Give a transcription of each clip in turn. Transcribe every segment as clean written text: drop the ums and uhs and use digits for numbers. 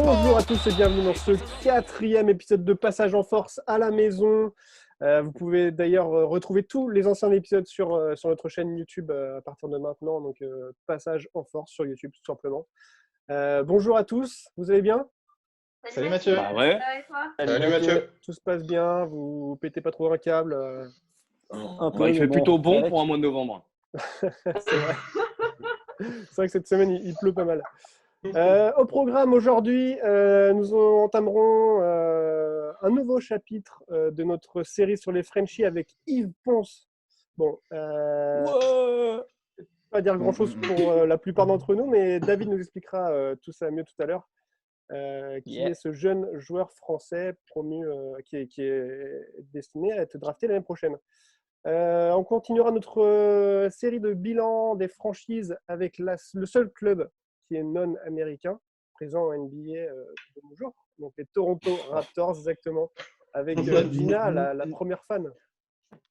Bonjour à tous et bienvenue dans ce 4e épisode de Passage en Force à la maison. Vous pouvez d'ailleurs retrouver tous les anciens épisodes sur notre chaîne YouTube à partir de maintenant. Donc Passage en Force sur YouTube tout simplement. Bonjour à tous, vous allez bien? Salut Mathieu. Bah ouais. Salut Mathieu. Tout se passe bien, vous pétez pas trop un câble Un peu, il fait plutôt bon pour un mois de novembre. C'est vrai. C'est vrai que cette semaine il pleut pas mal. Au programme aujourd'hui, nous entamerons un nouveau chapitre de notre série sur les Frenchies avec Yves Ponce. Bon, pas dire grand-chose pour la plupart d'entre nous, mais David nous expliquera tout ça mieux tout à l'heure. Qui est ce jeune joueur français promu qui est destiné à être drafté l'année prochaine. On continuera notre série de bilan des franchises avec le seul club qui est non américain, présent en NBA de nos jours, donc les Toronto Raptors exactement, avec Gina, la première fan.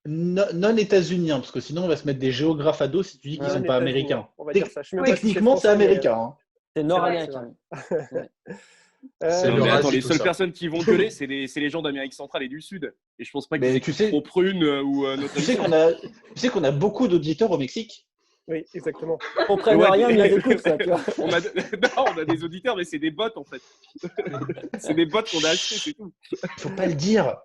Non états-unien, parce que sinon on va se mettre des géographes à dos si tu dis qu'ils ne sont pas américains. On va dire ça. Techniquement, c'est américain. C'est nord-américain. Les seules personnes qui vont gueuler, c'est les gens d'Amérique centrale et du Sud. Et je pense pas que tu sais, trop prune ou notre. Tu sais qu'on a beaucoup d'auditeurs au Mexique. Oui, exactement. On prenne rien, mais ils écoutent ça, tu vois. On a des auditeurs, mais c'est des bots en fait. C'est des bots qu'on a achetés, c'est tout. Faut pas le dire.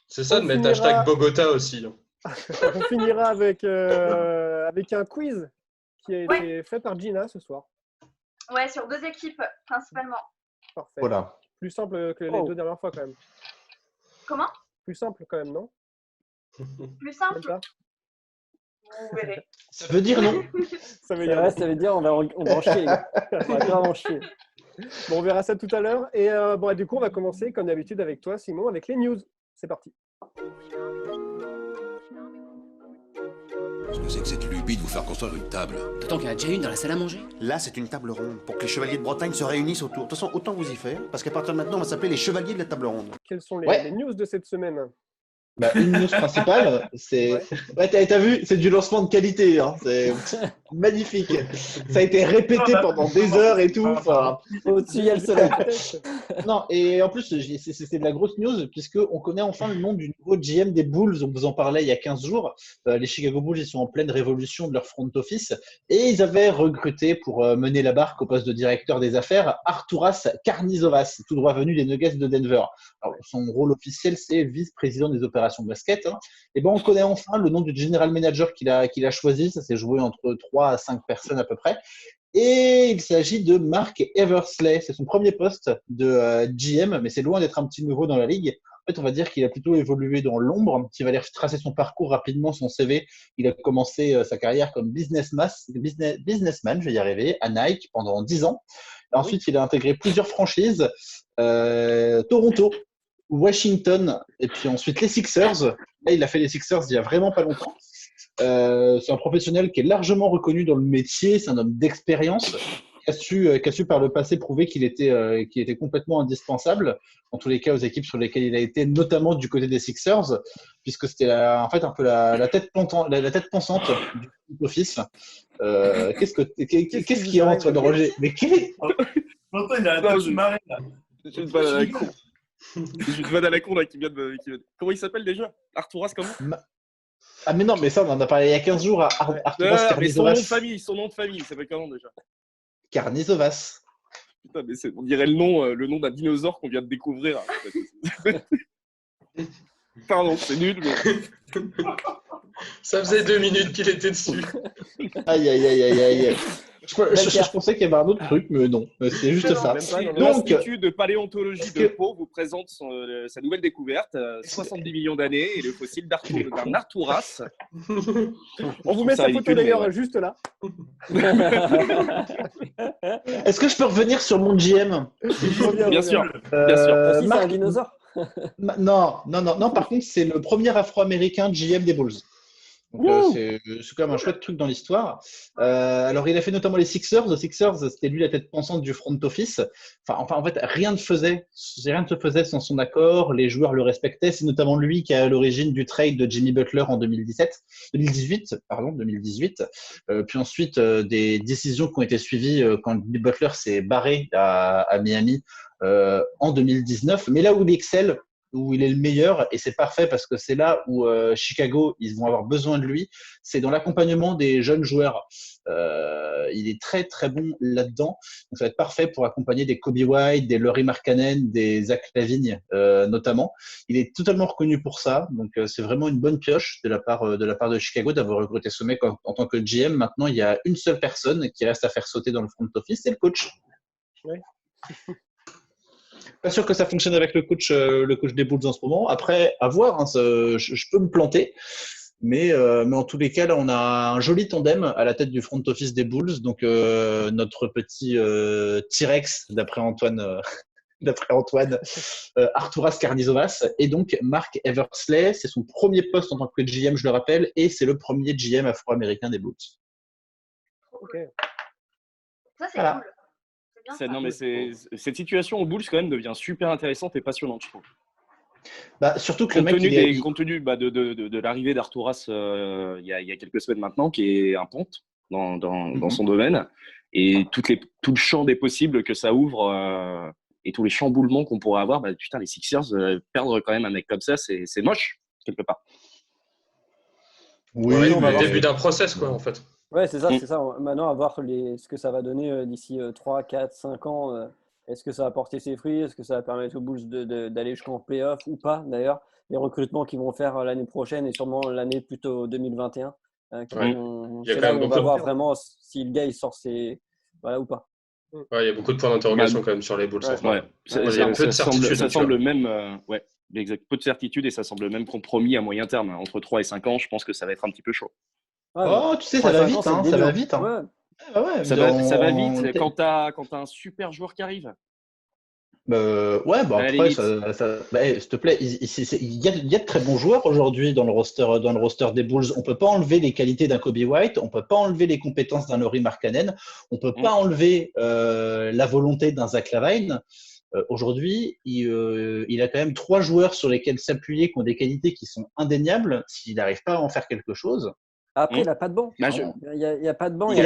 C'est ça de mettre hashtag Bogota aussi. On finira avec un quiz qui a été fait par Gina ce soir. Ouais, sur 2 équipes principalement. Parfait. Voilà. Plus simple que les 2 dernières fois quand même. Comment? Plus simple quand même, non? Plus simple? Vous verrez. Ça veut dire non. Ça veut dire on va en chier. On va grave en chier. Bon, on verra ça tout à l'heure. Et du coup, on va commencer comme d'habitude avec toi, Simon, avec les news. C'est parti. Qu'est-ce que c'est que cette lubie de vous faire construire une table? D'autant qu'il y en a déjà une dans la salle à manger. Là, c'est une table ronde, pour que les chevaliers de Bretagne se réunissent autour. De toute façon, autant vous y faire, parce qu'à partir de maintenant, on va s'appeler les chevaliers de la table ronde. Quelles sont les news de cette semaine? Une news principale, c'est. Ouais, t'as vu, c'est du lancement de qualité. Hein. C'est magnifique. Ça a été répété pendant des heures et tout. Enfin... Au-dessus, il y a le soleil. Non, et en plus, c'est de la grosse news, puisqu'on connaît enfin le nom du nouveau GM des Bulls. On vous en parlait il y a 15 jours. Les Chicago Bulls, ils sont en pleine révolution de leur front office. Et ils avaient recruté pour mener la barque au poste de directeur des affaires Arturas Karnizovas, tout droit venu des Nuggets de Denver. Alors, son rôle officiel, c'est vice-président des opérations de basket. Hein. Et on connaît enfin le nom du general manager qu'il a choisi. Ça s'est joué entre 3 à 5 personnes à peu près. Et il s'agit de Mark Eversley. C'est son premier poste de GM, mais c'est loin d'être un petit nouveau dans la ligue. En fait, on va dire qu'il a plutôt évolué dans l'ombre. Si on va aller tracer son parcours rapidement, son CV, il a commencé sa carrière comme businessman, je vais y arriver, à Nike pendant 10 ans. Et ensuite, il a intégré plusieurs franchises. Toronto, Washington, et puis ensuite les Sixers. Là, il a fait les Sixers il y a vraiment pas longtemps. C'est un professionnel qui est largement reconnu dans le métier. C'est un homme d'expérience qui a su par le passé prouver qu'il était complètement indispensable, en tous les cas aux équipes sur lesquelles il a été, notamment du côté des Sixers, puisque c'était en fait un peu la tête pensante du office. Qu'est-ce qu'il y a Antoine Roger? Mais Antoine, il a la tête marée là. J'ai une balle à la con. J'ai une vanne à la con là qui vient de. Comment il s'appelle déjà? Arturas comment? Ah mais non, mais ça on en a parlé il y a 15 jours à Arturas Karnizovas. Son nom de famille, il s'appelle comment déjà? Karnizovas. Putain, mais on dirait le nom d'un dinosaure qu'on vient de découvrir. Pardon, c'est nul, mais. Ça faisait 2 minutes qu'il était dessus. Aïe. Je pensais qu'il y avait un autre truc, mais non, c'est juste ça. Donc, l'Institut de paléontologie de Pau vous présente sa nouvelle découverte, 70 millions d'années, et le fossile d'un Arturas. On vous met sa photo d'ailleurs juste là. Est-ce que je peux revenir sur mon GM? Bien sûr. C'est un dinosaure. Non. Par contre, c'est le premier Afro-Américain GM des Bulls. Donc, c'est quand même un chouette truc dans l'histoire. Alors, il a fait notamment les Sixers. Les Sixers, c'était lui la tête pensante du front office. En fait, rien ne se faisait sans son accord. Les joueurs le respectaient. C'est notamment lui qui est à l'origine du trade de Jimmy Butler en 2018. Puis ensuite, des décisions qui ont été suivies quand Jimmy Butler s'est barré à Miami en 2019. Mais là où il excelle, où il est le meilleur, et c'est parfait parce que c'est là où Chicago, ils vont avoir besoin de lui, c'est dans l'accompagnement des jeunes joueurs. Il est très très bon là-dedans, donc ça va être parfait pour accompagner des Kobe White, des Lauri Markkanen, des Zach LaVine notamment. Il est totalement reconnu pour ça, donc c'est vraiment une bonne pioche de la part de Chicago d'avoir recruté ce mec en tant que GM. Maintenant, il y a une seule personne qui reste à faire sauter dans le front office, c'est le coach. Ouais. Pas sûr que ça fonctionne avec le coach des Bulls en ce moment. Après, à voir, hein, je peux me planter. Mais en tous les cas, là, on a un joli tandem à la tête du front office des Bulls. Donc, notre petit T-Rex, d'après Antoine, Arturas Karnizovas, et donc Mark Eversley. C'est son premier poste en tant que GM, je le rappelle, et c'est le premier GM afro-américain des Bulls. Ok. Ça, c'est Voilà. cool. Non, mais cette situation aux Bulls, quand même, devient super intéressante et passionnante, je trouve. Surtout que le mec, compte tenu de l'arrivée d'Arturas il y a quelques semaines maintenant, qui est un ponte dans son domaine, et tout le champ des possibles que ça ouvre et tous les chamboulements qu'on pourrait avoir, putain, les Sixers, perdre quand même un mec comme ça, c'est moche, quelque part. Oui, ouais, mais le début d'un process, quoi, en fait. Ouais, c'est ça. Maintenant, à voir ce que ça va donner d'ici 3, 4, 5 ans. Est-ce que ça va porter ses fruits? Est-ce que ça va permettre aux Bulls d'aller jusqu'en play-off ou pas, d'ailleurs? Les recrutements qu'ils vont faire l'année prochaine et sûrement l'année plutôt 2021. C'est là où on va voir vraiment si le gars il sort voilà, ou pas. Ouais, il y a beaucoup de points d'interrogation quand même sur les Bulls. Ouais. Ça semble même peu de certitude et ça semble même compromis à moyen terme. Entre 3 et 5 ans, je pense que ça va être un petit peu chaud. Tu sais, ça va vite. Ça va vite. Ça va vite quand t'as un super joueur qui arrive. Après, s'il te plaît, il y a de très bons joueurs aujourd'hui dans le roster des Bulls. On peut pas enlever les qualités d'un Kobe White, on peut pas enlever les compétences d'un Lauri Markkanen, on peut pas enlever la volonté d'un Zach LaVine. Aujourd'hui, il a quand même 3 joueurs sur lesquels s'appuyer qui ont des qualités qui sont indéniables. S'il n'arrive pas à en faire quelque chose. Après, il n'a pas de banc. Il n'y a pas de banc. Il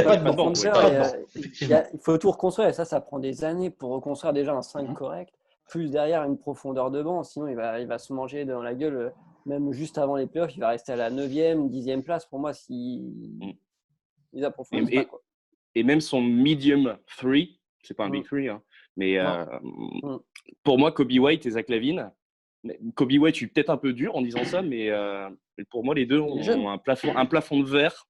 faut tout reconstruire. Et ça prend des années pour reconstruire déjà un 5 correct. Plus derrière une profondeur de banc. Sinon, il va se manger dans la gueule. Même juste avant les playoffs, il va rester à la 9e, 10e place. Pour moi, s'ils approfondissent pas. Quoi. Et même son medium 3, c'est pas un big 3, hein, mais pour moi, Kobe White et Zach LaVine. Kobe White, je suis peut-être un peu dur en disant ça, mais pour moi, les deux ont un plafond de verre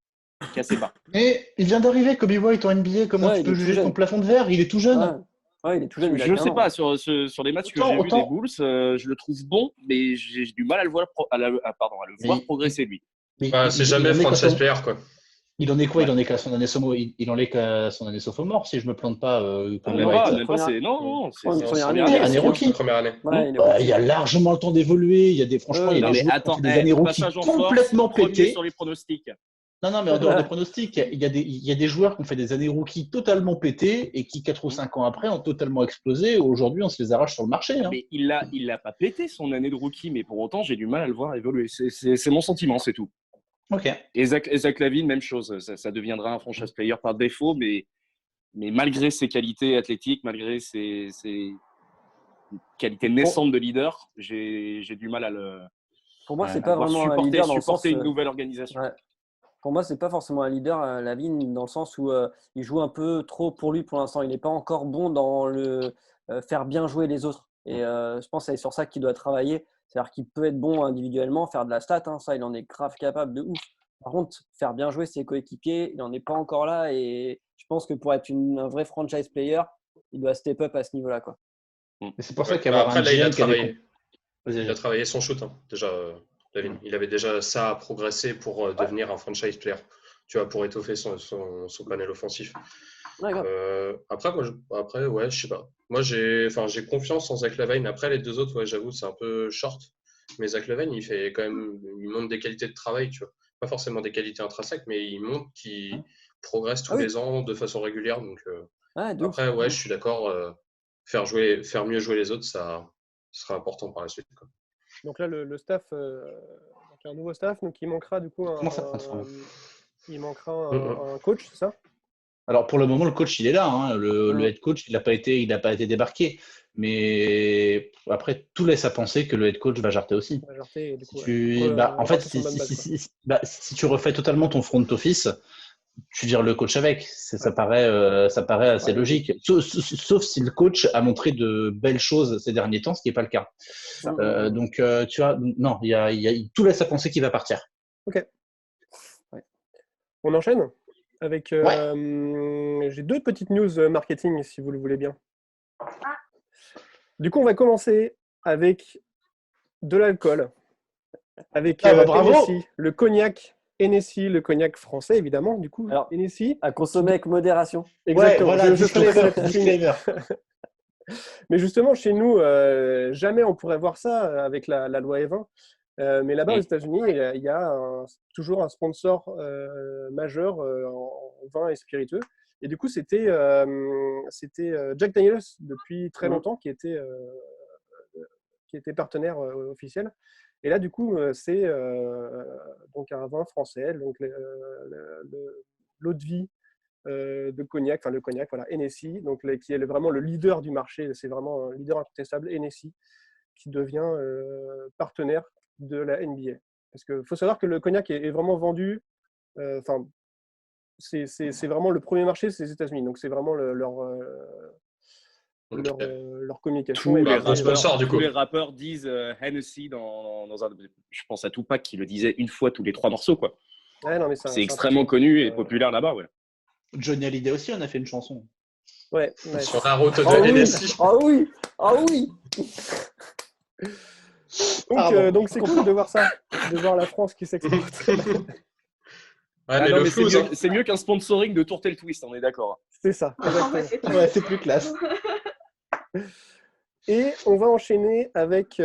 qui est assez bas. Mais il vient d'arriver, Kobe White en NBA. Comment tu peux juger son plafond de verre? Il est tout jeune. Ouais, il est tout jeune. Je ne sais pas, sur les matchs que j'ai vus des Bulls, je le trouve bon, mais j'ai du mal à le voir, progresser, lui. C'est jamais franchise player, quoi. Il en est quoi? Il en est qu'à son année sophomore, si je me plante pas. Même pas, c'est année rookie. Première année. Il y a largement le temps d'évoluer. Il y a des années rookies complètement pétées. Sur les pronostics. Non, mais en dehors des pronostics, il y a des joueurs qui ont fait des années rookies totalement pétées et qui 4 ou 5 ans après ont totalement explosé. Aujourd'hui, on se les arrache sur le marché. Mais il l'a pas pété son année de rookie, mais pour autant, j'ai du mal à le voir évoluer. C'est mon sentiment, c'est tout. Ok. Et Zach LaVine, même chose. Ça deviendra un franchise player par défaut, mais malgré ses qualités athlétiques, malgré ses qualités naissantes de leader, j'ai du mal à le. Pour moi, c'est pas vraiment un leader dans le sens une nouvelle organisation. Ouais. Pour moi, c'est pas forcément un leader, LaVine, dans le sens où il joue un peu trop pour lui pour l'instant. Il n'est pas encore bon dans le faire bien jouer les autres. Et je pense que c'est sur ça qu'il doit travailler. C'est-à-dire qu'il peut être bon individuellement, faire de la stat, ça, il en est grave capable de ouf. Par contre, faire bien jouer ses coéquipiers, il n'en est pas encore là. Et je pense que pour être un vrai franchise player, il doit step up à ce niveau-là, quoi. C'est pour ça qu'avoir un GM il a travaillé son shoot, déjà. LaVine. Il avait déjà ça à progresser pour devenir un franchise player, tu vois, pour étoffer son panel offensif. Après, je sais pas. Moi, j'ai confiance en Zach LaVine. Après, les deux autres, j'avoue, c'est un peu short. Mais Zach LaVine, il montre des qualités de travail, tu vois. pas forcément des qualités intrinsèques, mais il montre qu'il progresse tous les ans de façon régulière. Donc, après, ouais, je suis d'accord. Faire mieux jouer les autres, ça sera important par la suite. Quoi. Donc là, le staff, un nouveau staff, donc il manquera du coup un coach, c'est ça? Alors pour le moment, le coach il est là. Hein. Le head coach, il n'a pas été débarqué. Mais après, tout laisse à penser que le head coach va jarter aussi. En fait, si tu refais totalement ton front office, tu vires le coach avec. Ça paraît assez logique. Sauf si le coach a montré de belles choses ces derniers temps, ce qui n'est pas le cas. Donc, tu vois, non, tout laisse à penser qu'il va partir. Ok. Ouais. On enchaîne avec. J'ai 2 petites news marketing, si vous le voulez bien. Du coup, on va commencer avec de l'alcool. Avec Hennessy, le cognac. Hennessy, le cognac français, évidemment. Du coup, alors, Hennessy. À consommer avec modération. Exactement. Voilà, disclaimer. Mais justement, chez nous, jamais on pourrait voir ça avec la loi E20. Mais là-bas, aux États-Unis, il y a toujours un sponsor majeur en vin et spiritueux. Et du coup, c'était Jack Daniels depuis très longtemps qui était partenaire officiel. Et là, du coup, c'est donc un vin français, donc l'eau de vie de cognac, enfin le cognac, voilà, Hennessy, donc qui est vraiment le leader du marché, c'est vraiment un leader incontestable, Hennessy, qui devient partenaire de la NBA. Parce qu'il faut savoir que le cognac est vraiment vendu, enfin, c'est vraiment le premier marché, c'est les États-Unis, donc c'est vraiment leur communication. Tous les rappeurs disent Hennessy dans un. Je pense à Tupac qui le disait une fois tous les 3 morceaux, quoi. Ouais, non, mais c'est extrêmement connu et populaire là-bas, ouais. Johnny Hallyday aussi, on a fait une chanson. Ouais. Sur la route de Hennessy. Ah oui. Donc c'est cool de voir ça, de voir la France qui s'exporte. C'est mieux qu'un sponsoring de Tourtel Twist, on est d'accord. C'est ça. Ouais, c'est plus classe. Et on va enchaîner avec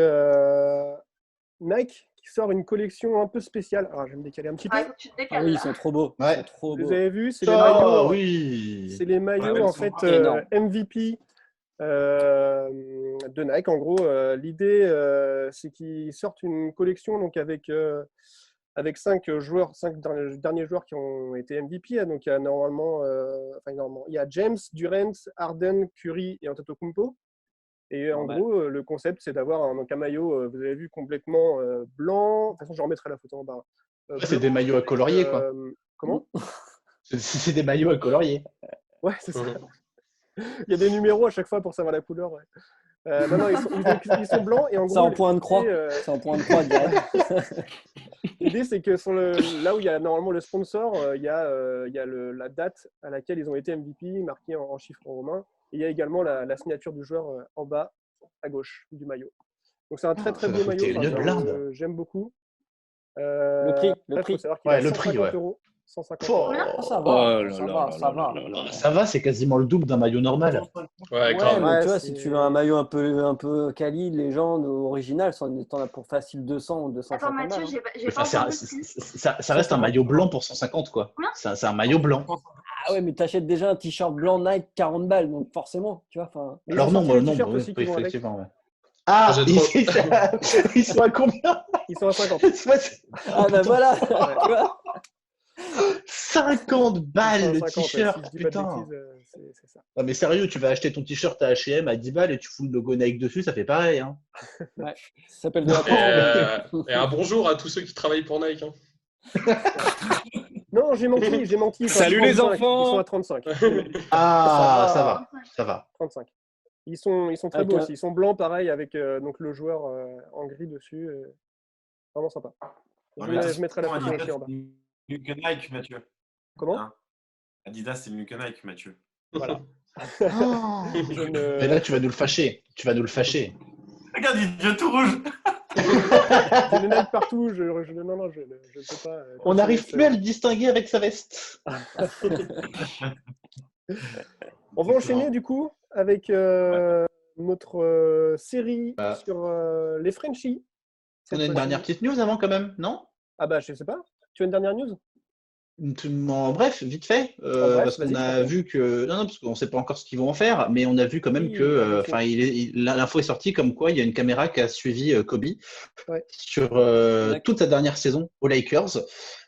Nike qui sort une collection un peu spéciale. Alors, je vais me décaler un petit peu. Oui, ils sont trop beaux. Ouais. Vous avez vu, c'est les maillots. Oui. C'est les maillots en fait MVP de Nike. En gros, l'idée, c'est qu'ils sortent une collection donc avec 5 joueurs, 5 derniers joueurs qui ont été MVP. Donc il y a normalement, il y a James, Durant, Harden, Curry et Antetokounmpo. Et en gros, le concept, c'est d'avoir un maillot, vous avez vu, complètement blanc. De toute façon, je remettrai la photo en bas. C'est des maillots à colorier, quoi. Comment? C'est des maillots à colorier. Ouais, c'est ça. Il y a des numéros à chaque fois pour savoir la couleur. Ouais. Non, ils sont blancs. Et en gros, c'est en point de croix. C'est en point de croix, direct. L'idée, c'est que là où il y a normalement le sponsor, il y a la date à laquelle ils ont été MVP, marquée en chiffres romains. Et il y a également la signature du joueur en bas à gauche du maillot. Donc c'est un très très beau maillot. J'aime beaucoup. Le prix. Faut savoir qu'il est à 150 euros. 150 euros. Ça va, c'est quasiment le double d'un maillot normal. Ouais, grave. Mais tu vois, si tu veux un maillot un peu quali, légende, original, t'en as pour facile 200 ou 250. Attends, Mathieu, j'ai pas ça reste un maillot blanc pour 150, quoi. C'est un maillot blanc. Ah ouais, mais t'achètes déjà un t-shirt blanc Nike 40 balles, donc forcément, tu vois. Alors non, effectivement. Ouais. Ah, ils sont à combien? Ils sont à 50. Ah ben voilà. 50 balles le t-shirt, si putain. C'est ça. Non mais sérieux, tu vas acheter ton t-shirt à H&M à 10 balles et tu fous le logo Nike dessus, ça fait pareil. Hein. Ouais, ça s'appelle de la et un bonjour à tous ceux qui travaillent pour Nike. Hein. Non, j'ai menti. Salut les enfants. Ils sont à 35. Ah, ça va. 35. Ils sont très beaux aussi. Ils sont blancs, pareil, avec donc le joueur en gris dessus. Vraiment sympa. Je mettrai la photo aussi en bas. Mieux que Nike, Mathieu. Comment? Adidas, c'est mieux que Nike, Mathieu. Voilà. Mais là, tu vas nous le fâcher. Regarde, il devient tout rouge. J'ai des Nike partout. Je peux pas. On n'arrive plus à le distinguer avec sa veste. On va enchaîner du coup avec notre série sur les Frenchies. On a une dernière petite news avant quand même, non? Ah bah je sais pas. Tu as une dernière news? Bref, vite fait, parce qu'on a vu que non, parce qu'on ne sait pas encore ce qu'ils vont en faire, mais on a vu quand même que, l'info est sortie comme quoi il y a une caméra qui a suivi Kobe sur toute sa dernière saison aux Lakers.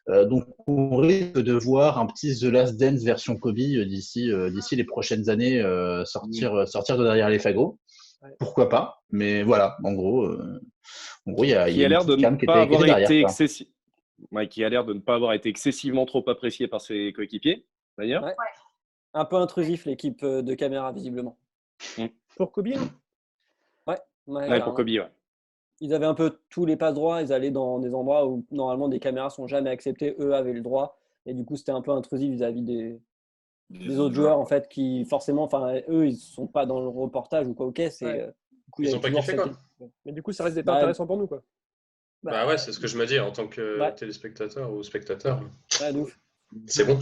Donc on risque de voir un petit The Last Dance version Kobe d'ici les prochaines années sortir de derrière les fagots. Pourquoi pas? Mais voilà, en gros, il y a l'air de ne pas avoir été excessif. Qui a l'air de ne pas avoir été excessivement trop apprécié par ses coéquipiers, d'ailleurs. Ouais. Un peu intrusif, l'équipe de caméra, visiblement. Pour Kobe, Ouais, pour Kobe, ouais. Ils avaient un peu tous les passes droits, ils allaient dans des endroits où, normalement, des caméras sont jamais acceptées. Eux avaient le droit. Et du coup, c'était un peu intrusif vis-à-vis des autres joueurs, en fait, qui, forcément, eux, ils ne sont pas dans le reportage ou quoi, ok. Du coup, ils n'ont pas kiffé, quoi. Mais du coup, ça reste d'être intéressant pour nous, quoi. Bah ouais, c'est ce que je me dis en tant que téléspectateur ou spectateur. C'est bon.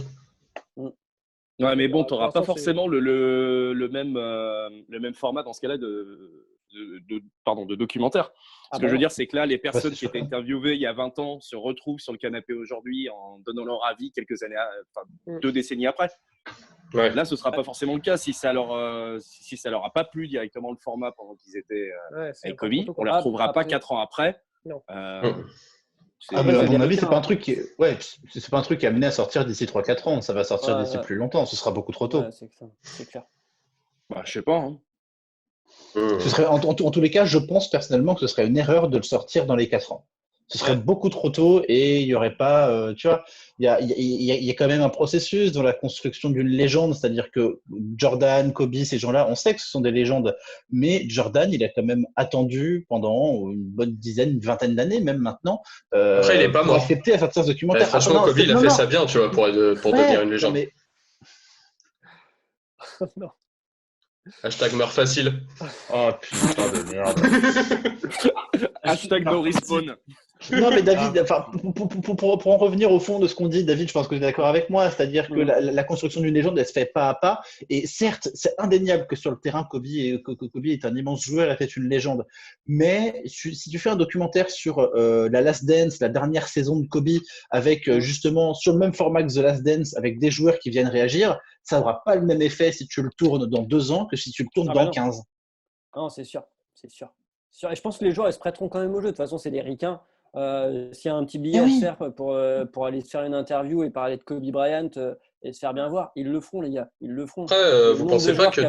Ouais, mais bon, tu n'auras pas forcément le même format dans ce cas-là de documentaire. Ce que je veux dire, c'est que là, les personnes qui étaient interviewées il y a 20 ans se retrouvent sur le canapé aujourd'hui en donnant leur avis quelques années, 2 décennies après. Ouais. Là, ce ne sera pas forcément le cas si ça leur a pas plu directement le format pendant qu'ils étaient avec Kobe. On ne les retrouvera pas 4 ans après. Non. À mon avis, c'est pas un truc qui est amené à sortir d'ici 3-4 ans. Ça va sortir d'ici plus longtemps. Ce sera beaucoup trop tôt. C'est clair. Je sais pas. Hein. Ce serait, en tous les cas, je pense personnellement que ce serait une erreur de le sortir dans les 4 ans. Ce serait beaucoup trop tôt et il n'y aurait pas, tu vois, il y a quand même un processus dans la construction d'une légende, c'est-à-dire que Jordan, Kobe, ces gens-là, on sait que ce sont des légendes, mais Jordan, il a quand même attendu pendant une bonne dizaine, une vingtaine d'années, même maintenant, après, il est pas pour mort. accepter à faire ce documentaire. Franchement, Kobe, il a fait ça bien, tu vois, pour devenir une légende. Non. Hashtag meurt facile. Oh putain de merde. Hashtag no respawn. Non mais David, pour en revenir au fond de ce qu'on dit, David, je pense que tu es d'accord avec moi, c'est-à-dire que la construction d'une légende, elle se fait pas à pas. Et certes, c'est indéniable que sur le terrain, Kobe est un immense joueur, il a fait une légende. Mais si tu fais un documentaire sur la Last Dance, la dernière saison de Kobe, avec justement sur le même format que The Last Dance, avec des joueurs qui viennent réagir, ça n'aura pas le même effet si tu le tournes dans 2 ans que si tu le tournes dans 15. Non, c'est sûr. Et je pense que les joueurs, ils se prêteront quand même au jeu. De toute façon, c'est des ricains. S'il y a un petit billet à se faire pour aller se faire une interview et parler de Kobe Bryant et se faire bien voir, ils le feront, les gars. Ils le feront. Après, vous pensez pas que de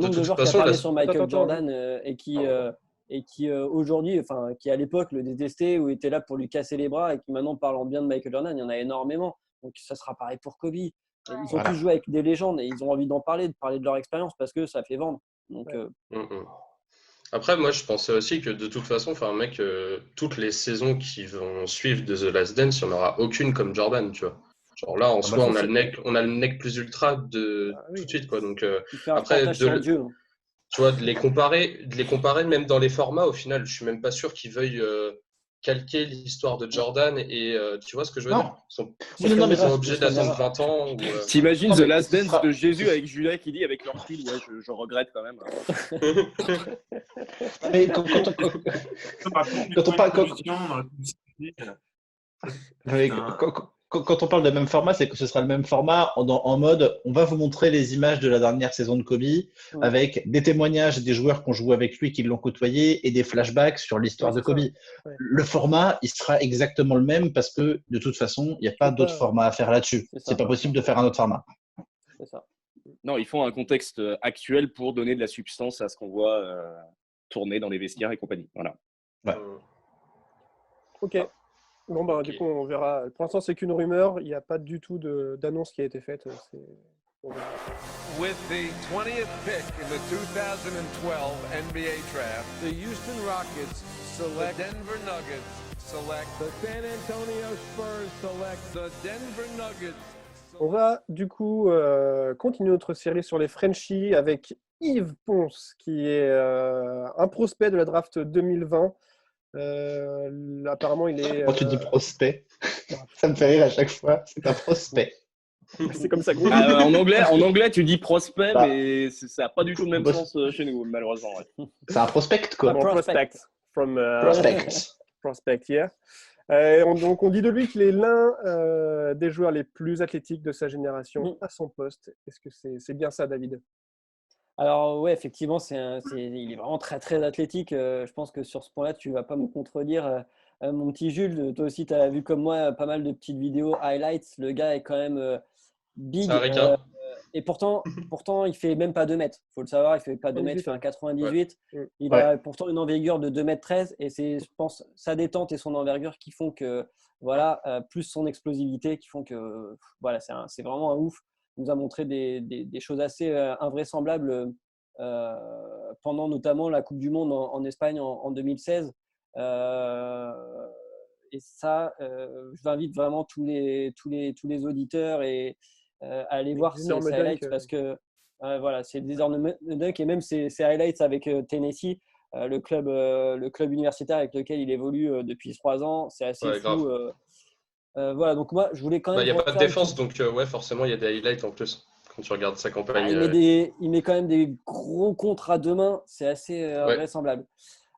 toute façon, qui a sur Michael Jordan et qui aujourd'hui, qui à l'époque le détestait ou était là pour lui casser les bras et qui maintenant parle en bien de Michael Jordan, il y en a énormément. Donc ça sera pareil pour Kobe. Ils ont tous joué avec des légendes et ils ont envie de parler de leur expérience parce que ça fait vendre. Donc, Après, moi, je pensais aussi que de toute façon, toutes les saisons qui vont suivre de The Last Dance, il n'y en aura aucune comme Jordan, tu vois. Genre là, en soi, on a le neck plus ultra tout de suite, quoi. Donc après, tu vois, de les comparer même dans les formats, au final, je suis même pas sûr qu'ils veuillent calquer l'histoire de Jordan et tu vois ce que je veux dire? Ils sont obligés d'attendre 20 ans. T'imagines The Last Dance de Jésus avec Judas qui dit avec leur fille, je regrette quand même. Mais quand on parle de même format, c'est que ce sera le même format en mode on va vous montrer les images de la dernière saison de Kobe avec des témoignages des joueurs qui ont joué avec lui, qui l'ont côtoyé et des flashbacks sur l'histoire de Kobe. Le format, il sera exactement le même parce que de toute façon, il n'y a pas d'autre format à faire là-dessus. C'est pas possible de faire un autre format. C'est ça. Non, ils font un contexte actuel pour donner de la substance à ce qu'on voit tourner dans les vestiaires et compagnie. Voilà. Ok. Bon, du coup, on verra. Pour l'instant, c'est qu'une rumeur. Il n'y a pas du tout d'annonce qui a été faite. With the 20th pick in the 2012 NBA draft, the Houston Rockets select the Denver Nuggets, select the San Antonio Spurs, select the Denver Nuggets. On va du coup continuer notre série sur les Frenchies avec Yves Ponce, qui est un prospect de la draft 2020. Apparemment, il est. Quand tu dis prospect, ça me fait rire à chaque fois. C'est un prospect. C'est comme ça qu'on dit. En anglais, tu dis prospect, mais ça n'a pas du tout le même sens chez nous, malheureusement. C'est un prospect, quoi. Prospect. Prospect. Prospect, yeah. Donc, on dit de lui qu'il est l'un des joueurs les plus athlétiques de sa génération à son poste. Est-ce que c'est bien ça, David? Alors, ouais, effectivement, il est vraiment très, très athlétique. Je pense que sur ce point-là, tu ne vas pas me contredire. Mon petit Jules, toi aussi, tu as vu comme moi pas mal de petites vidéos, highlights. Le gars est quand même big. Et pourtant, il ne fait même pas 2 mètres. Il faut le savoir, il ne fait pas 2 mètres, il fait un 98. Ouais. Il a pourtant une envergure de 2,13 m. Et c'est, je pense, sa détente et son envergure qui font que, voilà, plus son explosivité, qui font que, voilà, c'est vraiment un ouf. Il nous a montré des choses assez invraisemblables pendant notamment la Coupe du Monde en Espagne en 2016. Et ça, je m'invite vraiment tous les auditeurs à aller voir ces highlights parce que voilà, c'est des énormes dunks et même ces highlights avec Tennessee, le club universitaire avec lequel il évolue depuis 3 ans, c'est assez fou. Voilà, donc moi, je voulais quand même… Il n'y a pas de défense, donc ouais, forcément, il y a des highlights en plus quand tu regardes sa campagne. Il met quand même des gros contres à 2 mains, c'est assez vraisemblable.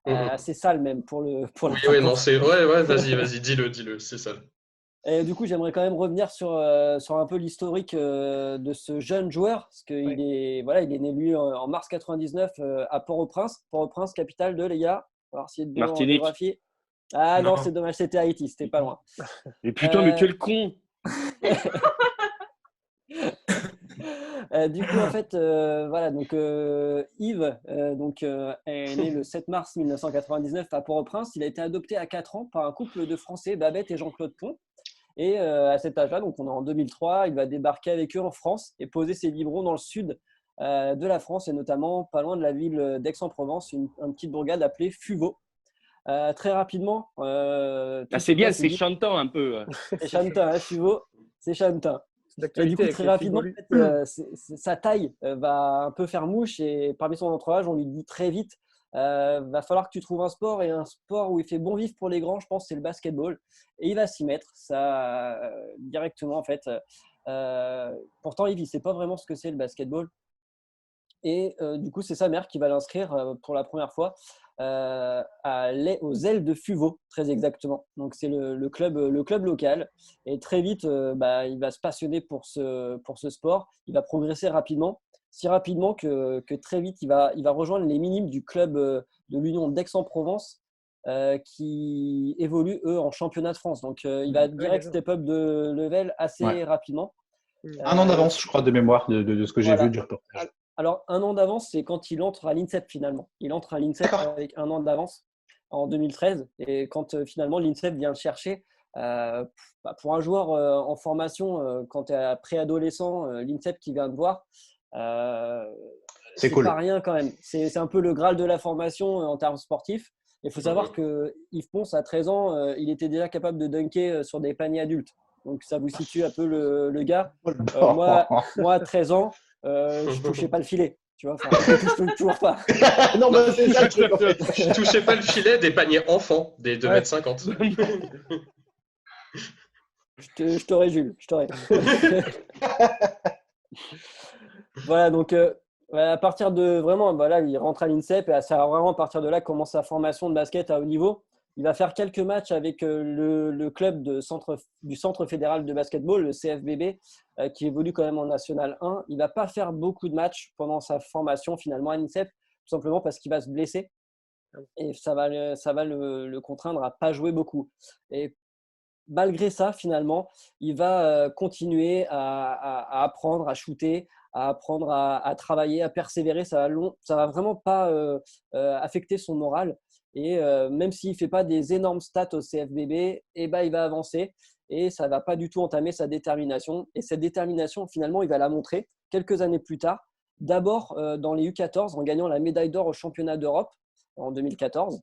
Assez sale même pour oui, non, c'est… Ouais, vas-y, dis-le, c'est sale. Et du coup, j'aimerais quand même revenir sur un peu l'historique de ce jeune joueur, parce qu'il est né lui en mars 99 à Port-au-Prince, capitale de, les gars, on va essayer de bien géographier. Ah non, c'est dommage, c'était Haïti, c'était pas loin. Mais putain, mais quel con. Du coup, en fait, voilà, donc Yves est né le 7 mars 1999 à Port-au-Prince. Il a été adopté à 4 ans par un couple de Français, Babette et Jean-Claude Pont. Et à cet âge-là, donc on est en 2003, il va débarquer avec eux en France et poser ses biberons dans le sud de la France et notamment pas loin de la ville d'Aix-en-Provence, une petite bourgade appelée Fuveau. Très rapidement. C'est bien, c'est chantant un peu. C'est chantant, Fuveau, c'est chantant. Et du coup, très rapidement, en fait, sa taille va un peu faire mouche et parmi son entourage, on lui dit très vite va falloir que tu trouves un sport, et un sport où il fait bon vivre pour les grands, je pense, c'est le basketball. Et il va s'y mettre, ça directement en fait. Pourtant, Yves, il ne sait pas vraiment ce que c'est le basketball. Et du coup, c'est sa mère qui va l'inscrire pour la première fois aux Ailes de Fuveau, très exactement. Donc, c'est le club local. Et très vite, il va se passionner pour ce sport. Il va progresser rapidement. Si rapidement que très vite, il va rejoindre les minimes du club de l'Union d'Aix-en-Provence qui évolue, eux, en championnat de France. Donc, il va direct step up de level assez rapidement. Un an d'avance, je crois, de mémoire de ce que j'ai vu du reportage. Alors, un an d'avance, c'est quand il entre à l'INSEP finalement. Il entre à l'INSEP avec un an d'avance en 2013. Et quand finalement l'INSEP vient le chercher, pour un joueur en formation, quand tu es préadolescent, l'INSEP qui vient te voir, c'est cool. Pas rien quand même. C'est un peu le Graal de la formation en termes sportifs. Il faut savoir que Yves Ponce, à 13 ans, il était déjà capable de dunker sur des paniers adultes. Donc, ça vous situe un peu le gars. Moi, à 13 ans, je ne touchais pas le filet. Tu vois, je ne touche toujours pas. Non, mais c'est ça le truc, en fait. Je ne touchais pas le filet des paniers enfants, des 2,50 m. Je t'aurais, Jules. Je t'aurais. Voilà, donc à partir de vraiment, là, il rentre à l'INSEP et ça va vraiment à partir de là commence sa formation de basket à haut niveau. Il va faire quelques matchs avec le club du Centre fédéral de basketball, le CFBB, qui évolue quand même en National 1. Il ne va pas faire beaucoup de matchs pendant sa formation finalement à l'INSEP, tout simplement parce qu'il va se blesser et ça va le contraindre à ne pas jouer beaucoup. Et malgré ça, finalement, il va continuer à apprendre à shooter, à apprendre à travailler, à persévérer. Ça va vraiment pas affecter son moral. Et même s'il ne fait pas des énormes stats au CFBB, il va avancer et ça ne va pas du tout entamer sa détermination. Et cette détermination, finalement, il va la montrer quelques années plus tard. D'abord dans les U14 en gagnant la médaille d'or au championnat d'Europe en 2014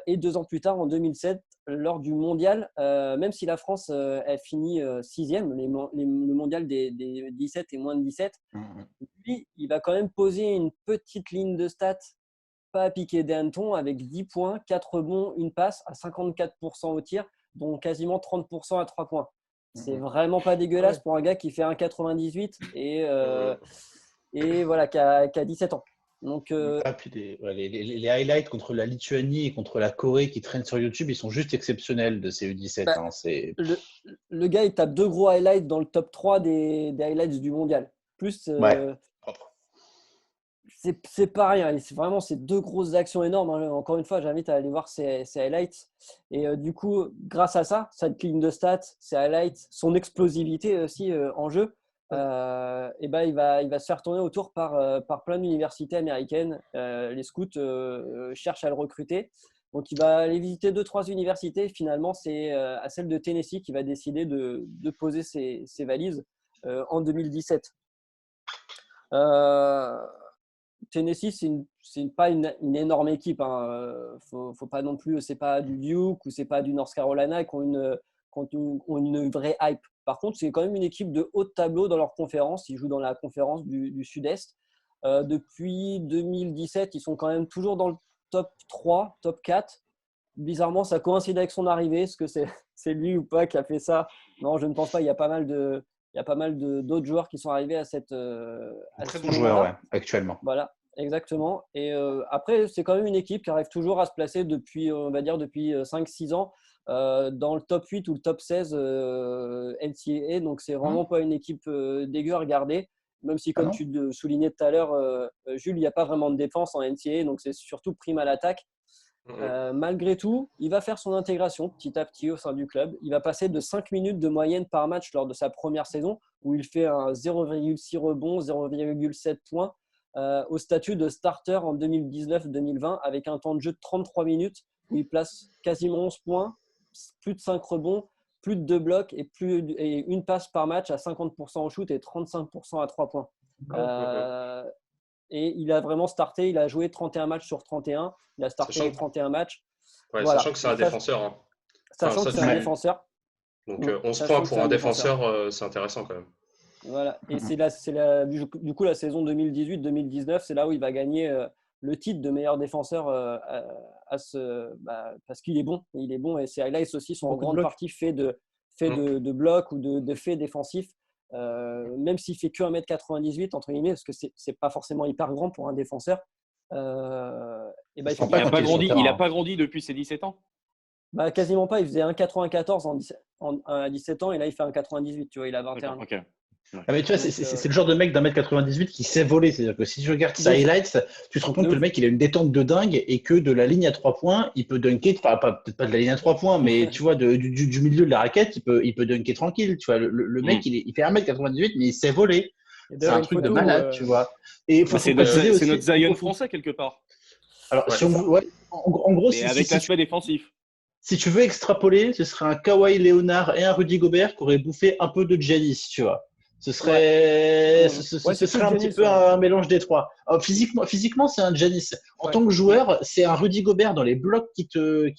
et 2 ans plus tard en 2007 lors du mondial, même si la France elle finit 6e, le mondial des 17 et moins de 17, lui, il va quand même poser une petite ligne de stats pas à piquer des hannetons avec 10 points, 4 rebonds, une passe à 54% au tir, dont quasiment 30% à 3 points. C'est vraiment pas dégueulasse pour un gars qui fait 1,98 et voilà, qui a 17 ans. Donc, puis les highlights contre la Lituanie et contre la Corée qui traînent sur YouTube, ils sont juste exceptionnels de ces U17. Bah, le gars, il tape 2 gros highlights dans le top 3 des highlights du mondial. Plus, propre. C'est pas rien. Vraiment, c'est 2 grosses actions énormes. Hein. Encore une fois, j'invite à aller voir ces highlights. Et du coup, grâce à ça, cette ligne de stats, ces highlights, son explosivité aussi en jeu, il va se faire tourner autour par plein d'universités américaines. Les scouts cherchent à le recruter. Donc, il va aller visiter 2-3 universités. Finalement, c'est à celle de Tennessee qu'il va décider de poser ses valises en 2017. Tennessee, c'est pas une énorme équipe. Hein. Faut pas non plus, c'est pas du Duke ou c'est pas du North Carolina qui ont une vraie hype. Par contre, c'est quand même une équipe de haut de tableau dans leur conférence. Ils jouent dans la conférence du Sud-Est. Depuis 2017, ils sont quand même toujours dans le top 3, top 4. Bizarrement, ça coïncide avec son arrivée. Est-ce que c'est lui ou pas qui a fait ça? Non, je ne pense pas. Il y a pas mal d'autres joueurs qui sont arrivés à cette. Très bons joueurs, actuellement. Voilà, exactement. Et après, c'est quand même une équipe qui arrive toujours à se placer depuis 5-6 ans dans le top 8 ou le top 16 NCAA. Donc, c'est vraiment pas une équipe dégueu à regarder. Même si, comme tu le soulignais tout à l'heure, Jules, il n'y a pas vraiment de défense en NCAA. Donc, c'est surtout prime à l'attaque. Malgré tout, il va faire son intégration petit à petit au sein du club. Il va passer de 5 minutes de moyenne par match lors de sa première saison, où il fait un 0,6 rebonds, 0,7 points, au statut de starter en 2019-2020, avec un temps de jeu de 33 minutes, où il place quasiment 11 points, plus de 5 rebonds, plus de 2 blocs et une passe par match à 50% au shoot et 35% à 3 points. Et il a vraiment starté, il a joué 31 matchs sur 31. Il a starté les 31 matchs. Ouais, voilà. Sachant que c'est un défenseur. Hein. Sachant que c'est un défenseur. Donc 11 points pour un défenseur, c'est intéressant quand même. Voilà. Et du coup la saison 2018-2019, c'est là où il va gagner le titre de meilleur défenseur parce qu'il est bon. Il est bon et ses highlights aussi sont en grande partie faits de blocs ou de faits défensifs. Même s'il fait que 1m98 entre guillemets, parce que c'est pas forcément hyper grand pour un défenseur. Il n'a pas grandi depuis ses 17 ans. Quasiment pas. Il faisait 1,94 à 17 ans et là il fait 1,98. Tu vois, il a 21 ans. Okay. Mais tu vois, c'est le genre de mec d'1m98 qui sait voler. C'est-à-dire que si tu regardes ses highlights, tu te rends compte que le mec il a une détente de dingue et que de la ligne à 3 points, il peut dunker, peut-être pas de la ligne à 3 points, mais tu vois, du milieu de la raquette, il peut dunker tranquille. Tu vois, le mec il fait 1m98, mais il sait voler. C'est un truc de malade, tu vois. Et c'est notre Zion français quelque part. Alors, en gros, avec l'aspect défensif. Si tu veux extrapoler, ce serait un Kawhi Leonard et un Rudy Gobert qui auraient bouffé un peu de Giannis, tu vois. Ce serait un petit peu un mélange des trois. Alors, physiquement, c'est un Giannis. En tant que joueur, c'est un Rudy Gobert dans les blocs qui te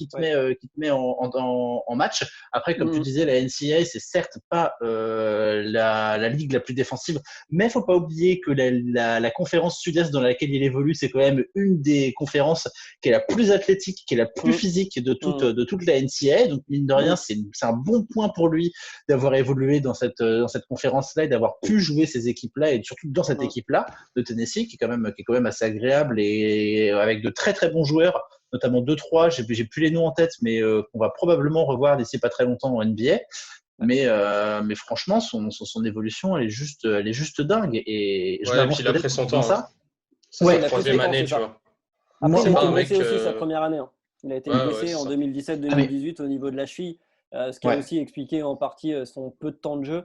met en match. Après, comme tu disais, la NCAA, c'est certes pas la ligue la plus défensive, mais il faut pas oublier que la conférence sud-est dans laquelle il évolue, c'est quand même une des conférences qui est la plus athlétique, qui est la plus physique de toute la NCAA. Donc, mine de rien, c'est un bon point pour lui d'avoir évolué dans cette conférence-là et d'avoir pu jouer ces équipes-là et surtout dans cette équipe-là de Tennessee qui est quand même assez agréable et avec de très très bons joueurs, notamment 2-3, j'ai plus les noms en tête, mais qu'on va probablement revoir d'ici pas très longtemps en NBA. Mais franchement, son évolution, elle est juste dingue. Et je puis il a pris son temps. C'est sa troisième année, tu vois. Après, il a été blessé aussi sa première année. Hein. Il a été blessé en 2017-2018 au niveau de la cheville, ce qui a aussi expliqué en partie son peu de temps de jeu.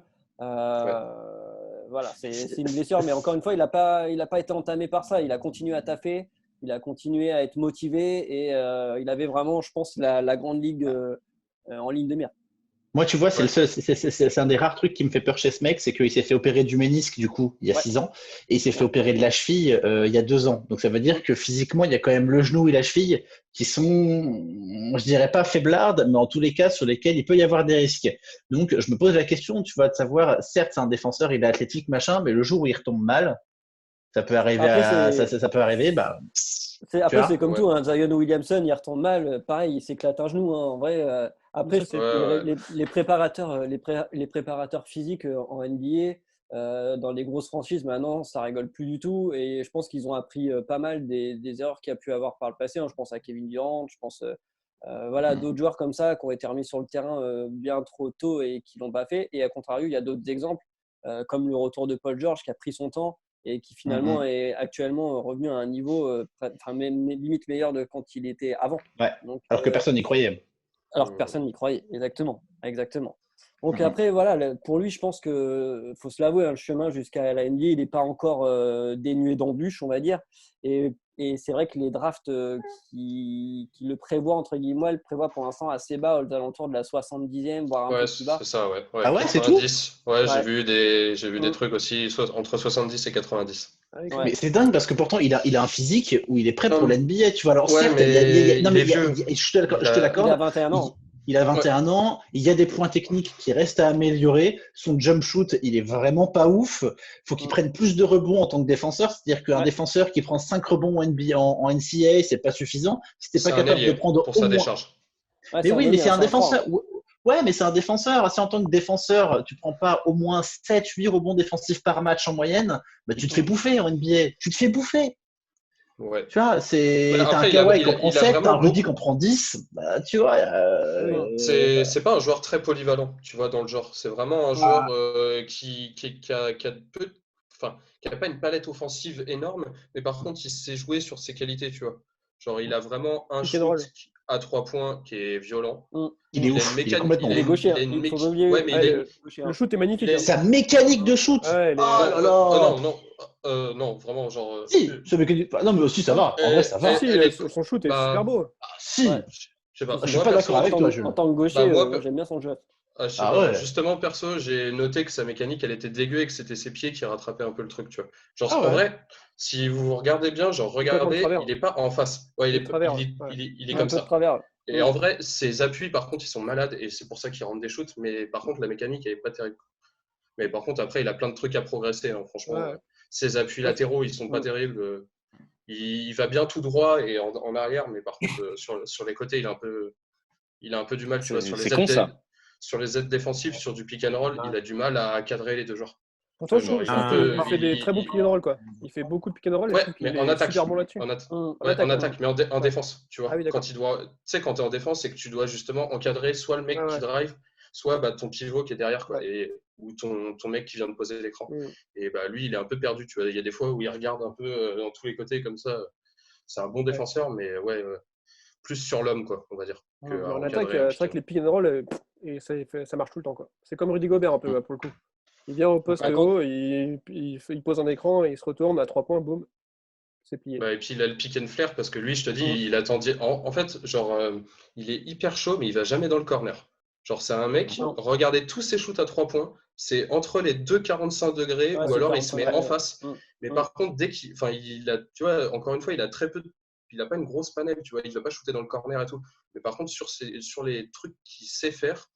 Voilà, c'est une blessure, mais encore une fois, il n'a pas été entamé par ça. Il a continué à taffer, il a continué à être motivé et il avait vraiment, je pense, la grande ligue en ligne de mire. Moi, tu vois, c'est un des rares trucs qui me fait peur chez ce mec, c'est qu'il s'est fait opérer du ménisque, du coup, il y a 6 ans, et il s'est fait opérer de la cheville il y a 2 ans. Donc, ça veut dire que physiquement, il y a quand même le genou et la cheville qui sont, je dirais pas faiblardes, mais en tous les cas, sur lesquels il peut y avoir des risques. Donc, je me pose la question, tu vois, de savoir, certes, c'est un défenseur, il est athlétique, machin, mais le jour où il retombe mal, ça peut arriver ça peut arriver, Après, c'est comme tout, hein. Zion Williamson, il retombe mal, pareil, il s'éclate un genou, hein. En vrai, après, les préparateurs physiques en NBA, dans les grosses franchises. Maintenant, ça rigole plus du tout. Et je pense qu'ils ont appris pas mal des erreurs qu'il y a pu avoir par le passé. Je pense à Kevin Durant, je pense d'autres joueurs comme ça qui ont été remis sur le terrain bien trop tôt et qui ne l'ont pas fait. Et à contrario, il y a d'autres exemples, comme le retour de Paul George qui a pris son temps et qui finalement est actuellement revenu à un niveau limite meilleur de quand il était avant. Ouais. Donc, alors que personne n'y croyait. Alors que personne n'y croyait, exactement. Donc après, voilà, pour lui, je pense qu'il faut se l'avouer, le chemin jusqu'à la NBA, il n'est pas encore dénué d'embûches, on va dire. Et c'est vrai que les drafts qui le prévoient, entre guillemets, le prévoient pour l'instant assez bas, aux alentours de la 70e, voire un peu plus bas. C'est ça, ouais. Ah ouais, c'est tout. Ouais, j'ai vu des trucs aussi entre 70 et 90. Mais c'est dingue parce que pourtant, il a un physique où il est prêt pour l'NBA, tu vois. Alors certes, je te l'accorde. Il a 21 ans. Il a 21 ans, il y a des points techniques qui restent à améliorer. Son jump shoot, il est vraiment pas ouf. Il faut qu'il prenne plus de rebonds en tant que défenseur. C'est-à-dire qu'un défenseur qui prend 5 rebonds en NCAA, c'est pas suffisant. Si t'es pas capable de prendre pour sa décharge. Mais oui, mais c'est un défenseur. Ouais, mais c'est un défenseur. Si en tant que défenseur, tu prends pas au moins 7-8 rebonds défensifs par match en moyenne, bah, tu te fais bouffer en NBA. Tu te fais bouffer. Ouais. Tu vois, t'as un Kawhi qui en prend 7, t'as un Rudy qui en prend 10, bah, tu vois. C'est pas un joueur très polyvalent, tu vois, dans le genre. C'est vraiment un joueur qui a pas une palette offensive énorme, mais par contre, il sait jouer sur ses qualités, tu vois. Genre, il a vraiment un shoot à 3 points qui est violent. Il est ouf, il est complètement gaucher. Le shoot est magnifique. Sa mécanique de shoot. Non, vraiment, genre. Si, sa mécanique. Non, mais aussi, ça va. En vrai, ça va. Son shoot est super beau. Si. Je sais pas. Je suis pas d'accord avec toi, Jules. En tant que gaucher, j'aime bien son jeu. Justement, perso, j'ai noté que sa mécanique, elle était dégueu et que c'était ses pieds qui rattrapaient un peu le truc, tu vois. Genre, en vrai, si vous regardez bien, genre, regardez, il est pas en face. Ouais, il est comme ça. Et en vrai, ses appuis, par contre, ils sont malades et c'est pour ça qu'il rentre des shoots. Mais par contre, la mécanique, elle est pas terrible. Mais par contre, après, il a plein de trucs à progresser, hein, franchement. Ses appuis latéraux, ils sont pas terribles. Il va bien tout droit et en arrière, mais par contre, sur les côtés, il a un peu du mal, tu vois, sur les aides défensives, sur du pick and roll, il a du mal à cadrer les deux joueurs. Pourtant, je trouve qu'il fait des très bons pick and roll, quoi. Il fait beaucoup de pick and roll. Ouais, mais en attaque. Super bon là-dessus. En attaque, mais en défense, tu vois. Quand tu sais, quand tu es en défense, c'est que tu dois justement encadrer soit le mec qui drive, soit ton pivot qui est derrière, quoi, ou ton mec qui vient de poser l'écran. Et bah, lui, il est un peu perdu, tu vois. Il y a des fois où il regarde un peu dans tous les côtés comme ça. C'est un bon défenseur, mais plus sur l'homme, quoi, on va dire. En attaque, c'est vrai que les pick and roll, ça marche tout le temps, quoi. C'est comme Rudy Gobert un peu, pour le coup. Il vient au poste haut, il pose un écran, et il se retourne à 3 points, boum, c'est plié. Et puis il a le pick and flare parce que lui, je te dis, il attendait. En fait, genre, il est hyper chaud, mais il va jamais dans le corner. Genre, c'est un mec, regardez tous ses shoots à 3 points, c'est entre les 2,45 degrés, ou alors il se met en face. Mais par contre, dès tu vois, encore une fois, il a très peu il n'a pas une grosse panel, tu vois, il ne va pas shooter dans le corner et tout. Mais par contre, sur les trucs qu'il sait faire,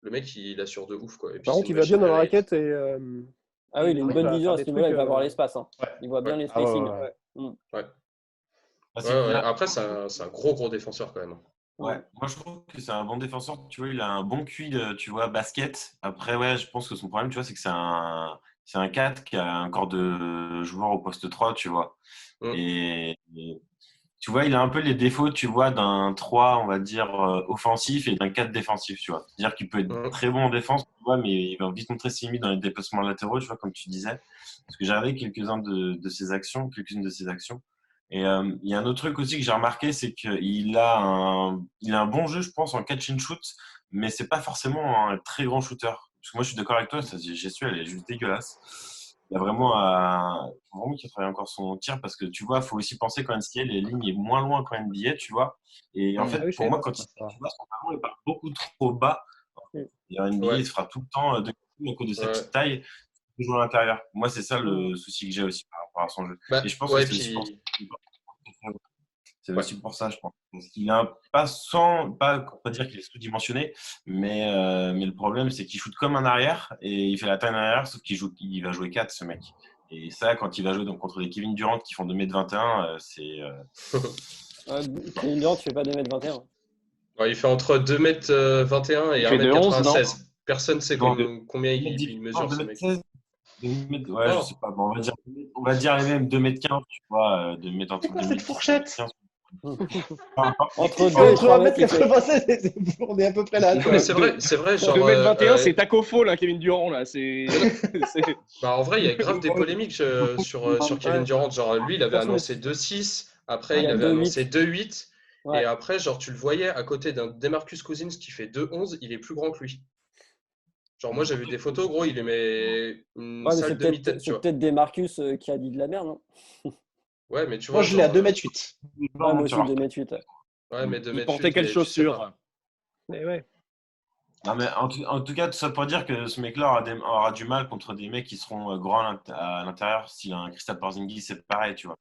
le mec, il assure de ouf, quoi. Et puis, par contre, il va bien dans la raquette et. Ah oui, il a une bonne vision à ce niveau-là, il va avoir l'espace. Il voit bien les spacings. Après, c'est un gros défenseur quand même. Ouais, moi je trouve que c'est un bon défenseur, tu vois, il a un bon QI, tu vois, basket. Après, je pense que son problème, tu vois, c'est que c'est un 4 qui a un corps de joueur au poste 3, tu vois. Et tu vois, il a un peu les défauts, tu vois, d'un 3, on va dire, offensif et d'un 4 défensif, tu vois. C'est-à-dire qu'il peut être très bon en défense, tu vois, mais il va vite montrer ses limites dans les déplacements latéraux, tu vois, comme tu disais. Parce que j'ai regardé quelques-unes de ses actions. Et il y a un autre truc aussi que j'ai remarqué, c'est qu'il a un bon jeu, je pense, en catch and shoot, mais c'est pas forcément un très grand shooter. Parce que moi, je suis d'accord avec toi, j'ai su, elle est juste dégueulasse. Il y a vraiment qu'il travaille encore son tir parce que tu vois, il faut aussi penser qu'en NCAA, les lignes est moins loin qu'en NBA, tu vois. Et en fait, pour moi, quand tu vois, son ballon, il part beaucoup trop bas. Et en NBA, il se fera tout le temps de à cause de sa petite taille. Toujours à l'intérieur. Moi, c'est ça le souci que j'ai aussi par rapport à son jeu. Et je pense que c'est aussi pour ça, je pense. Il a pas dire qu'il est sous-dimensionné, mais le problème, c'est qu'il shoot comme un arrière et il fait la taille d'un arrière, sauf qu'il va jouer 4, ce mec. Et ça, quand il va jouer contre des Kevin Durant qui font 2m21, c'est. Kevin Durant, tu fais pas 2m21. Il fait entre 2m21 et 1m96. Personne ne sait combien il mesure, ce mec. Ouais, je sais pas. Bon, on va dire les mêmes 2m15, tu vois, 2m entre 2m15. Cette fourchette Entre 2 et Entre 3 mètres, 1m96, on est à peu près là. Non, mais c'est vrai. Genre, 2m21, c'est taco faux, là, Kevin Durant, là. Bah, en vrai, il y a grave des polémiques sur Kevin Durant. Genre, lui, il avait annoncé 2,6. Après, il avait annoncé 2,8. Et après, genre, tu le voyais à côté d'un Demarcus Cousins qui fait 2,11. Il est plus grand que lui. Genre, moi, j'ai vu des photos, gros, il aimait une sale demi-tête, tu vois. C'est peut-être Demarcus qui a dit de la merde, non? Ouais, mais tu vois. Moi, je l'ai à 2m8. Ouais, moi aussi, 2m8. Ouais, mais 2m8. Il portait quelle chaussure? Mais ouais. Non, mais en tout cas, tout ça pour dire que ce mec-là aura du mal contre des mecs qui seront grands à l'intérieur. S'il a un Kristaps Porzingis, c'est pareil, tu vois.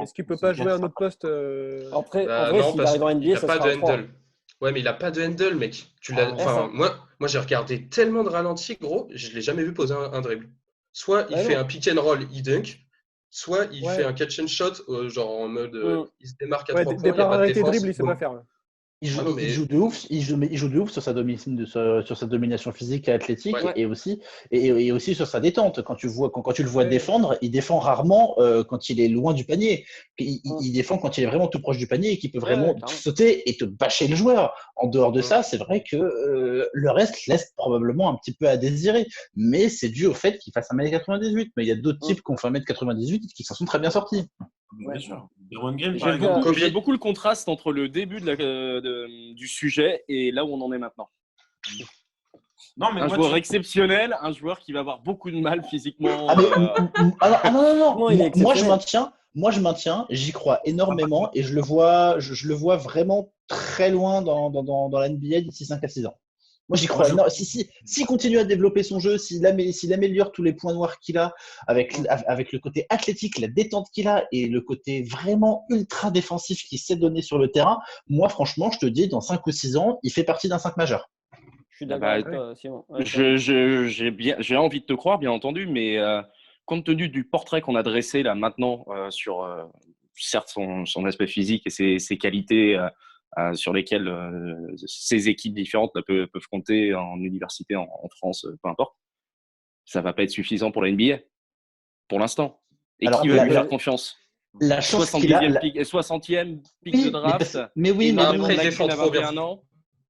Est-ce qu'il peut pas jouer à un autre poste Après, en vrai, s'il arrive en NBA, ça pas sera de handle. Ouais, mais il a pas de handle, mec. Moi, j'ai regardé tellement de ralentis, gros, je l'ai jamais vu poser un dribble. Soit il fait un pick and roll, il dunk, soit il fait un catch and shot, genre en mode il se démarque à 3 points, il n'y a pas de défense. Dribble, il sait pas faire. Il joue de ouf sur sa domination physique et athlétique et aussi sur sa détente. Quand tu le vois défendre, il défend rarement quand il est loin du panier. Il défend quand il est vraiment tout proche du panier et qu'il peut vraiment sauter et te bâcher le joueur. En dehors de ça, c'est vrai que le reste laisse probablement un petit peu à désirer. Mais c'est dû au fait qu'il fasse 1m98. Mais il y a d'autres types qui ont fait 1m98 qui s'en sont très bien sortis. Bien sûr. J'aime beaucoup le contraste entre le début du sujet et là où on en est maintenant. Non, mais un joueur exceptionnel, un joueur qui va avoir beaucoup de mal physiquement. Non. Moi, je maintiens, j'y crois énormément et je le vois vraiment très loin dans la NBA d'ici 5 à 6 ans. Moi, j'y crois. S'il continue à développer son jeu, s'il améliore tous les points noirs qu'il a, avec le côté athlétique, la détente qu'il a et le côté vraiment ultra défensif qu'il sait donner sur le terrain, moi, franchement, je te dis, dans 5 ou 6 ans, il fait partie d'un 5 majeur. Je suis d'accord avec toi, Simon. J'ai envie de te croire, bien entendu, mais compte tenu du portrait qu'on a dressé là maintenant sur certes son aspect physique et ses qualités sur lesquelles ces équipes différentes peuvent compter en université, en France, peu importe, ça ne va pas être suffisant pour la NBA pour l'instant. Et qui va lui faire confiance? La chance qu'il a, 60e pick de draft. Mais oui, mais après, il défend trop bien.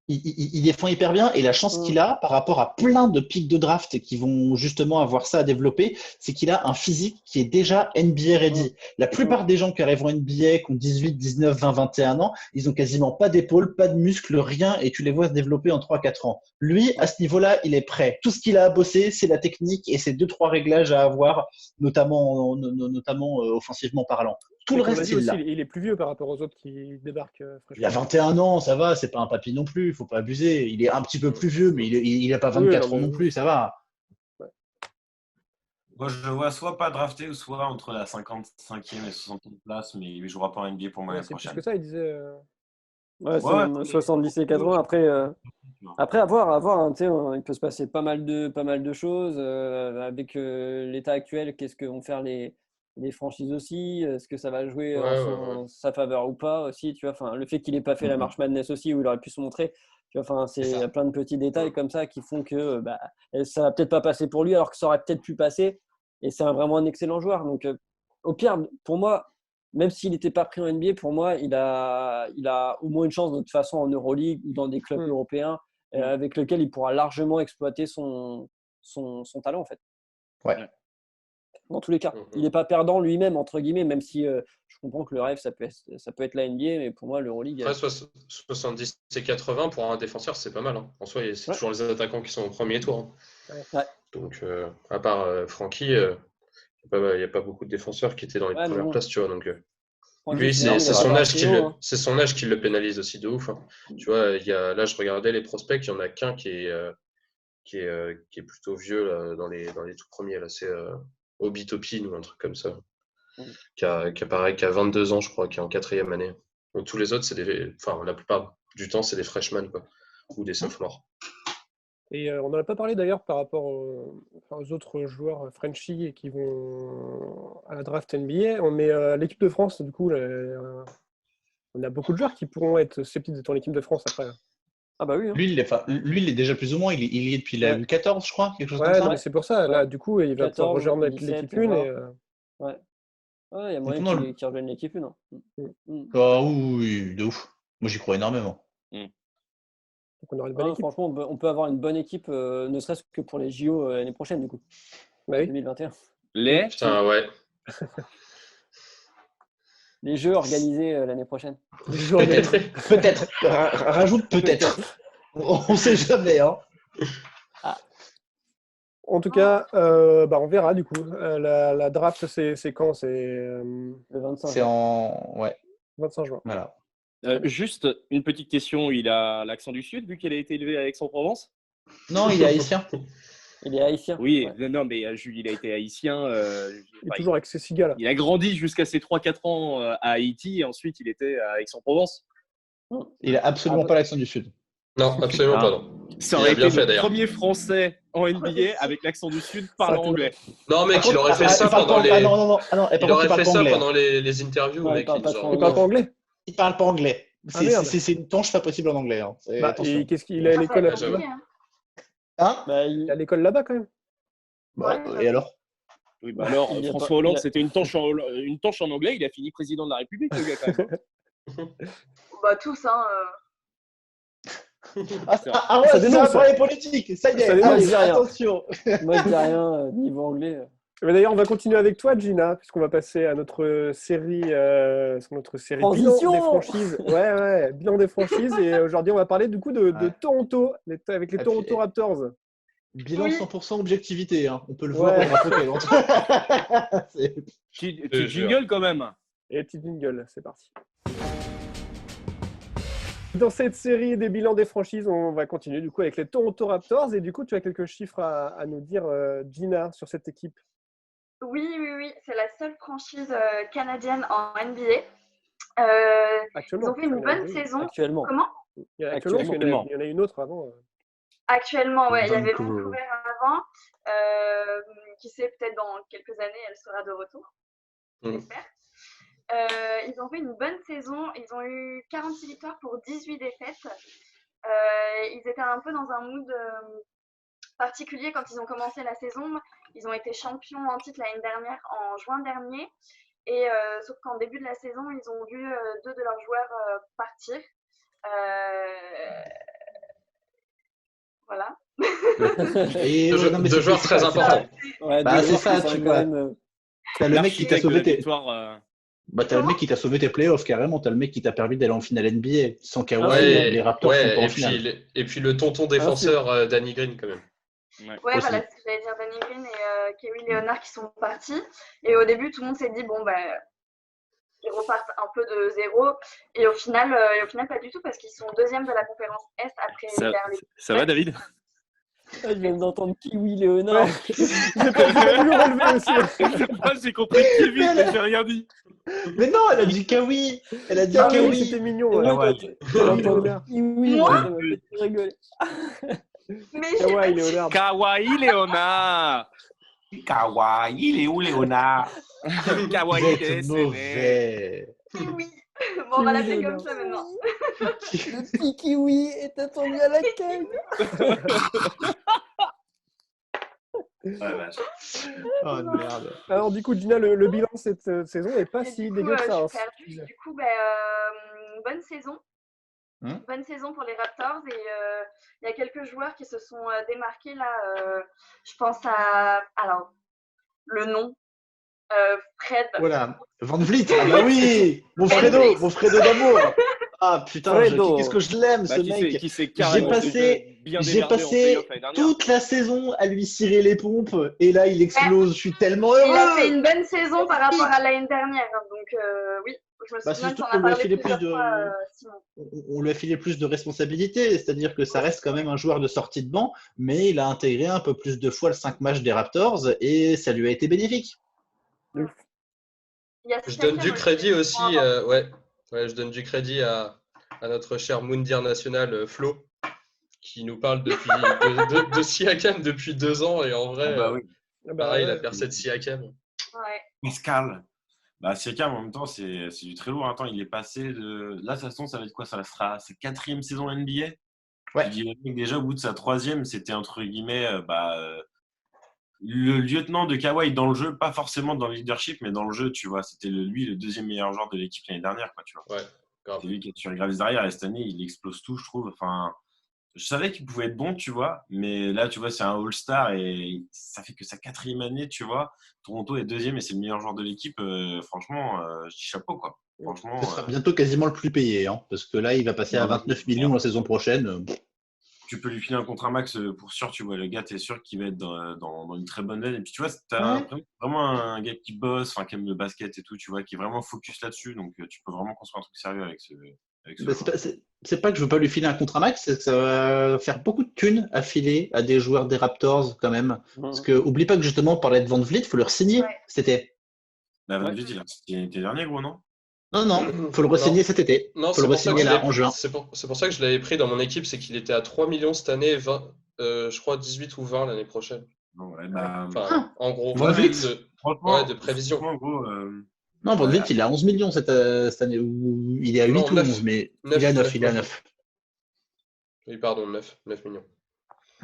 Il défend hyper bien et la chance qu'il a par rapport à plein de pics de draft qui vont justement avoir ça à développer, c'est qu'il a un physique qui est déjà NBA ready. La plupart des gens qui arrivent en NBA, qui ont 18, 19, 20, 21 ans, ils ont quasiment pas d'épaule, pas de muscles, rien et tu les vois se développer en 3-4 ans. Lui, à ce niveau-là, il est prêt. Tout ce qu'il a à bosser, c'est la technique et ces 2-3 réglages à avoir, notamment offensivement parlant. Tout le reste, il est plus vieux par rapport aux autres qui débarquent fraîchement. Il a 21 ans, ça va, c'est pas un papy non plus, il faut pas abuser. Il est un petit peu plus vieux, mais il a pas 24 ans non plus, ça va. Ouais. Moi, je le vois soit pas drafté, ou soit entre la 55e et 60e place, mais il jouera pas en NBA pour moi l'année prochaine. C'est plus que ça, il disait. Ouais, 70 et 80. Après à voir hein, il peut se passer pas mal de choses. Avec l'état actuel, qu'est-ce que vont faire les franchises aussi, est-ce que ça va jouer en sa faveur ou pas aussi, tu vois, enfin le fait qu'il n'ait pas fait la March Madness aussi où il aurait pu se montrer, tu vois, enfin c'est plein de petits détails comme ça qui font que ça va peut-être pas passer pour lui alors que ça aurait peut-être pu passer et c'est vraiment un excellent joueur. Donc au pire pour moi, même s'il n'était pas pris en NBA, pour moi il a au moins une chance de toute façon en Euroleague ou dans des clubs européens avec lesquels il pourra largement exploiter son talent en fait. Ouais. Dans tous les cas, il n'est pas perdant lui-même, entre guillemets, même si je comprends que le rêve, ça peut être la NBA, mais pour moi, l'Euroleague… Après, 70 et 80 pour un défenseur, c'est pas mal. Hein. En soi, c'est toujours les attaquants qui sont au premier tour. Hein. Ouais. Donc, à part Francky, il n'y a pas beaucoup de défenseurs qui étaient dans les premières places, tu vois. Donc, lui, c'est son âge qui le pénalise aussi de ouf. Hein. Tu vois, là, je regardais les prospects, il y en a qu'un qui est plutôt vieux là, dans les tout premiers. Là, c'est… Obi Toppin ou un truc comme ça, qui a 22 ans, je crois, qui est en 4e année. Donc, tous les autres, la plupart du temps, c'est des freshmen, quoi, ou des sophomores. Et on n'en a pas parlé d'ailleurs par rapport aux autres joueurs Frenchie qui vont à la draft NBA. Mais l'équipe de France, du coup, on a beaucoup de joueurs qui pourront être susceptibles d'être en équipe de France après. Ah bah oui. Hein. Lui, il est déjà plus ou moins, il y est depuis la U14, je crois, quelque chose comme ça. Mais c'est pour ça. Là, du coup, il va pouvoir rejoindre l'équipe 1. Ouais, il y a moyen qu'il rejoigne l'équipe 1. Ah oui, de ouf. Moi, j'y crois énormément. Donc, on aura une bonne équipe. Franchement, on peut avoir une bonne équipe, ne serait-ce que pour les JO l'année prochaine, du coup. Bah oui. 2021. Putain, ouais. Les jeux organisés l'année prochaine. Peut-être. Rajoute peut-être. On sait jamais. Hein. En tout cas, on verra du coup. La draft, c'est quand? C'est le 25 juin. C'est en 25 juin. Voilà. Juste une petite question. Il a l'accent du Sud vu qu'il a été élevé à Aix-en-Provence? Non, il est haïtien. Il est haïtien. Oui, non, mais Jules, il a été haïtien. Il est toujours avec ses cigales. Il a grandi jusqu'à ses 3-4 ans à Haïti et ensuite il était à Aix-en-Provence. Il n'a absolument pas l'accent du Sud. Non, absolument pas. Non. Ça aurait été le premier Français en NBA avec l'accent du Sud parlant anglais. Non, mec, il aurait fait ça pendant les. Il aurait fait ça pendant les interviews, mec. Il parle pas anglais. Il parle pas anglais. C'est une tonche pas possible en anglais. Hein. Et qu'est-ce qu'il a à l'école là-bas? Il a l'école là-bas quand même. Et alors? Oui, alors François Hollande, c'était une tanche en anglais. Il a fini président de la République, le gars, quand même. Tous, hein. Ça dénonce les politiques. Ça y est, attention. Moi, je dis rien niveau anglais. Mais d'ailleurs, on va continuer avec toi, Gina, puisqu'on va passer à notre série, bilan des franchises. Bilan des franchises. Et aujourd'hui, on va parler du coup de Toronto, avec les Toronto Raptors. Bilan 100% objectivité, hein. On peut le voir. Petit jingle quand même. Et petit jingle, c'est parti. Dans cette série des bilans des franchises, on va continuer du coup avec les Toronto Raptors. Et du coup, tu as quelques chiffres à nous dire, Gina, sur cette équipe. Oui. C'est la seule franchise canadienne en NBA. Ils ont fait une bonne saison. Actuellement. Comment? Actuellement, il y en a une autre avant. Actuellement, il y avait Vancouver avant. Qui sait, peut-être dans quelques années, elle sera de retour. J'espère. Ils ont fait une bonne saison. Ils ont eu 46 victoires pour 18 défaites. Ils étaient un peu dans un mood particulier quand ils ont commencé la saison. Ils ont été champions en titre l'année dernière, en juin dernier. Et sauf qu'en début de la saison, ils ont vu deux de leurs joueurs partir. Voilà. Et deux joueurs très importants. C'est ça, tu vois. T'as le mec qui t'a sauvé tes... t'as le mec qui t'a sauvé tes playoffs, carrément. T'as le mec qui t'a permis d'aller en finale NBA. Sans Kawhi, les Raptors sont pas en finale. Et puis le tonton défenseur Danny Green, quand même. Voilà ce que j'allais dire. Danny Green et Kawhi Leonard qui sont partis. Et au début, tout le monde s'est dit, ils repartent un peu de zéro. Et au final, pas du tout, parce qu'ils sont deuxième de la conférence Est après Ça va, David? Je viens d'entendre Kawhi Leonard. J'ai pas voulu relever aussi. Moi, j'ai compris Kevin, mais j'ai rien dit. Mais non, elle a dit Kawhi. Elle a dit Kawhi. C'était mignon. Kawhi, ça m'a fait rigoler. Kawhi Leonard. Kawhi Leonard. Kawhi, il est où, Léonard? Kawhi, c'est mauvais. Oui. Bon, on va l'appeler comme ça maintenant. Le petit kiwi est attendu à la queue. Oh merde. Alors du coup, Gina, le bilan de cette saison n'est pas si dégueu que ça. Du coup, bonne saison. Bonne saison pour les Raptors. Et il y a quelques joueurs qui se sont démarqués là. Je pense à... Alors, le nom. Fred. Voilà, Van Vliet. Ah bah oui, mon Fredo d'amour. Ah putain, qu'est-ce que je l'aime ce mec. J'ai passé toute la saison à lui cirer les pompes et là il explose. Je suis tellement heureux. Il a fait une bonne saison par rapport à l'année dernière. Donc oui, je me souviens qu'on a parlé plusieurs fois, Simon. On lui a filé plus de responsabilités, c'est-à-dire que ça reste quand même un joueur de sortie de banc, mais il a intégré un peu plus de fois le 5 matchs des Raptors et ça lui a été bénéfique. Je donne du crédit aussi, je donne du crédit à notre cher Moundir National, Flo, qui nous parle de Siakam depuis 2 ans, et en vrai, pareil, la percée de Siakam. Pascal. Siakam, en même temps, c'est du très lourd. Attends, il est passé de... Là, ça va être quoi? Ça sera sa 4e saison NBA. Je dis, le mec, déjà, au bout de sa 3e, c'était entre guillemets le lieutenant de Kawhi dans le jeu, pas forcément dans le leadership, mais dans le jeu, tu vois. C'était lui le 2e meilleur joueur de l'équipe l'année dernière, quoi, tu vois. Ouais, grave. C'est lui qui a tué Graves derrière, et cette année, il explose tout, je trouve. Enfin, je savais qu'il pouvait être bon, tu vois, mais là, tu vois, c'est un All-Star et ça fait que sa 4e année, tu vois. Toronto est 2e et c'est le meilleur joueur de l'équipe. Franchement, je dis chapeau, quoi. Franchement, ce sera bientôt quasiment le plus payé, hein, parce que là, il va passer à 29 millions la saison prochaine. Tu peux lui filer un contrat max pour sûr, tu vois. Le gars, t'es sûr qu'il va être dans une très bonne veine. Et puis, tu vois, t'as vraiment un gars qui bosse, qui aime le basket et tout, tu vois, qui est vraiment focus là-dessus. Donc, tu peux vraiment construire un truc sérieux avec ce. C'est pas que je veux pas lui filer un contrat max, c'est que ça va faire beaucoup de thunes à filer à des joueurs des Raptors quand même. Parce que oublie pas que justement on parlait de Van Vliet, il faut le signer cet été. Van Vliet, il a été dernier, gros, non? Non, faut le re-signer cet été. Non, faut le re-signer là en juin. C'est pour ça que je l'avais pris dans mon équipe, c'est qu'il était à 3 millions cette année, 20, je crois 18 ou 20 l'année prochaine. En gros, de prévision. Non, Van Vliet, il est à 11 millions cette année. Il est à 8 ou 11, mais il est à 9. Il est à 9. Oui, pardon, 9 millions.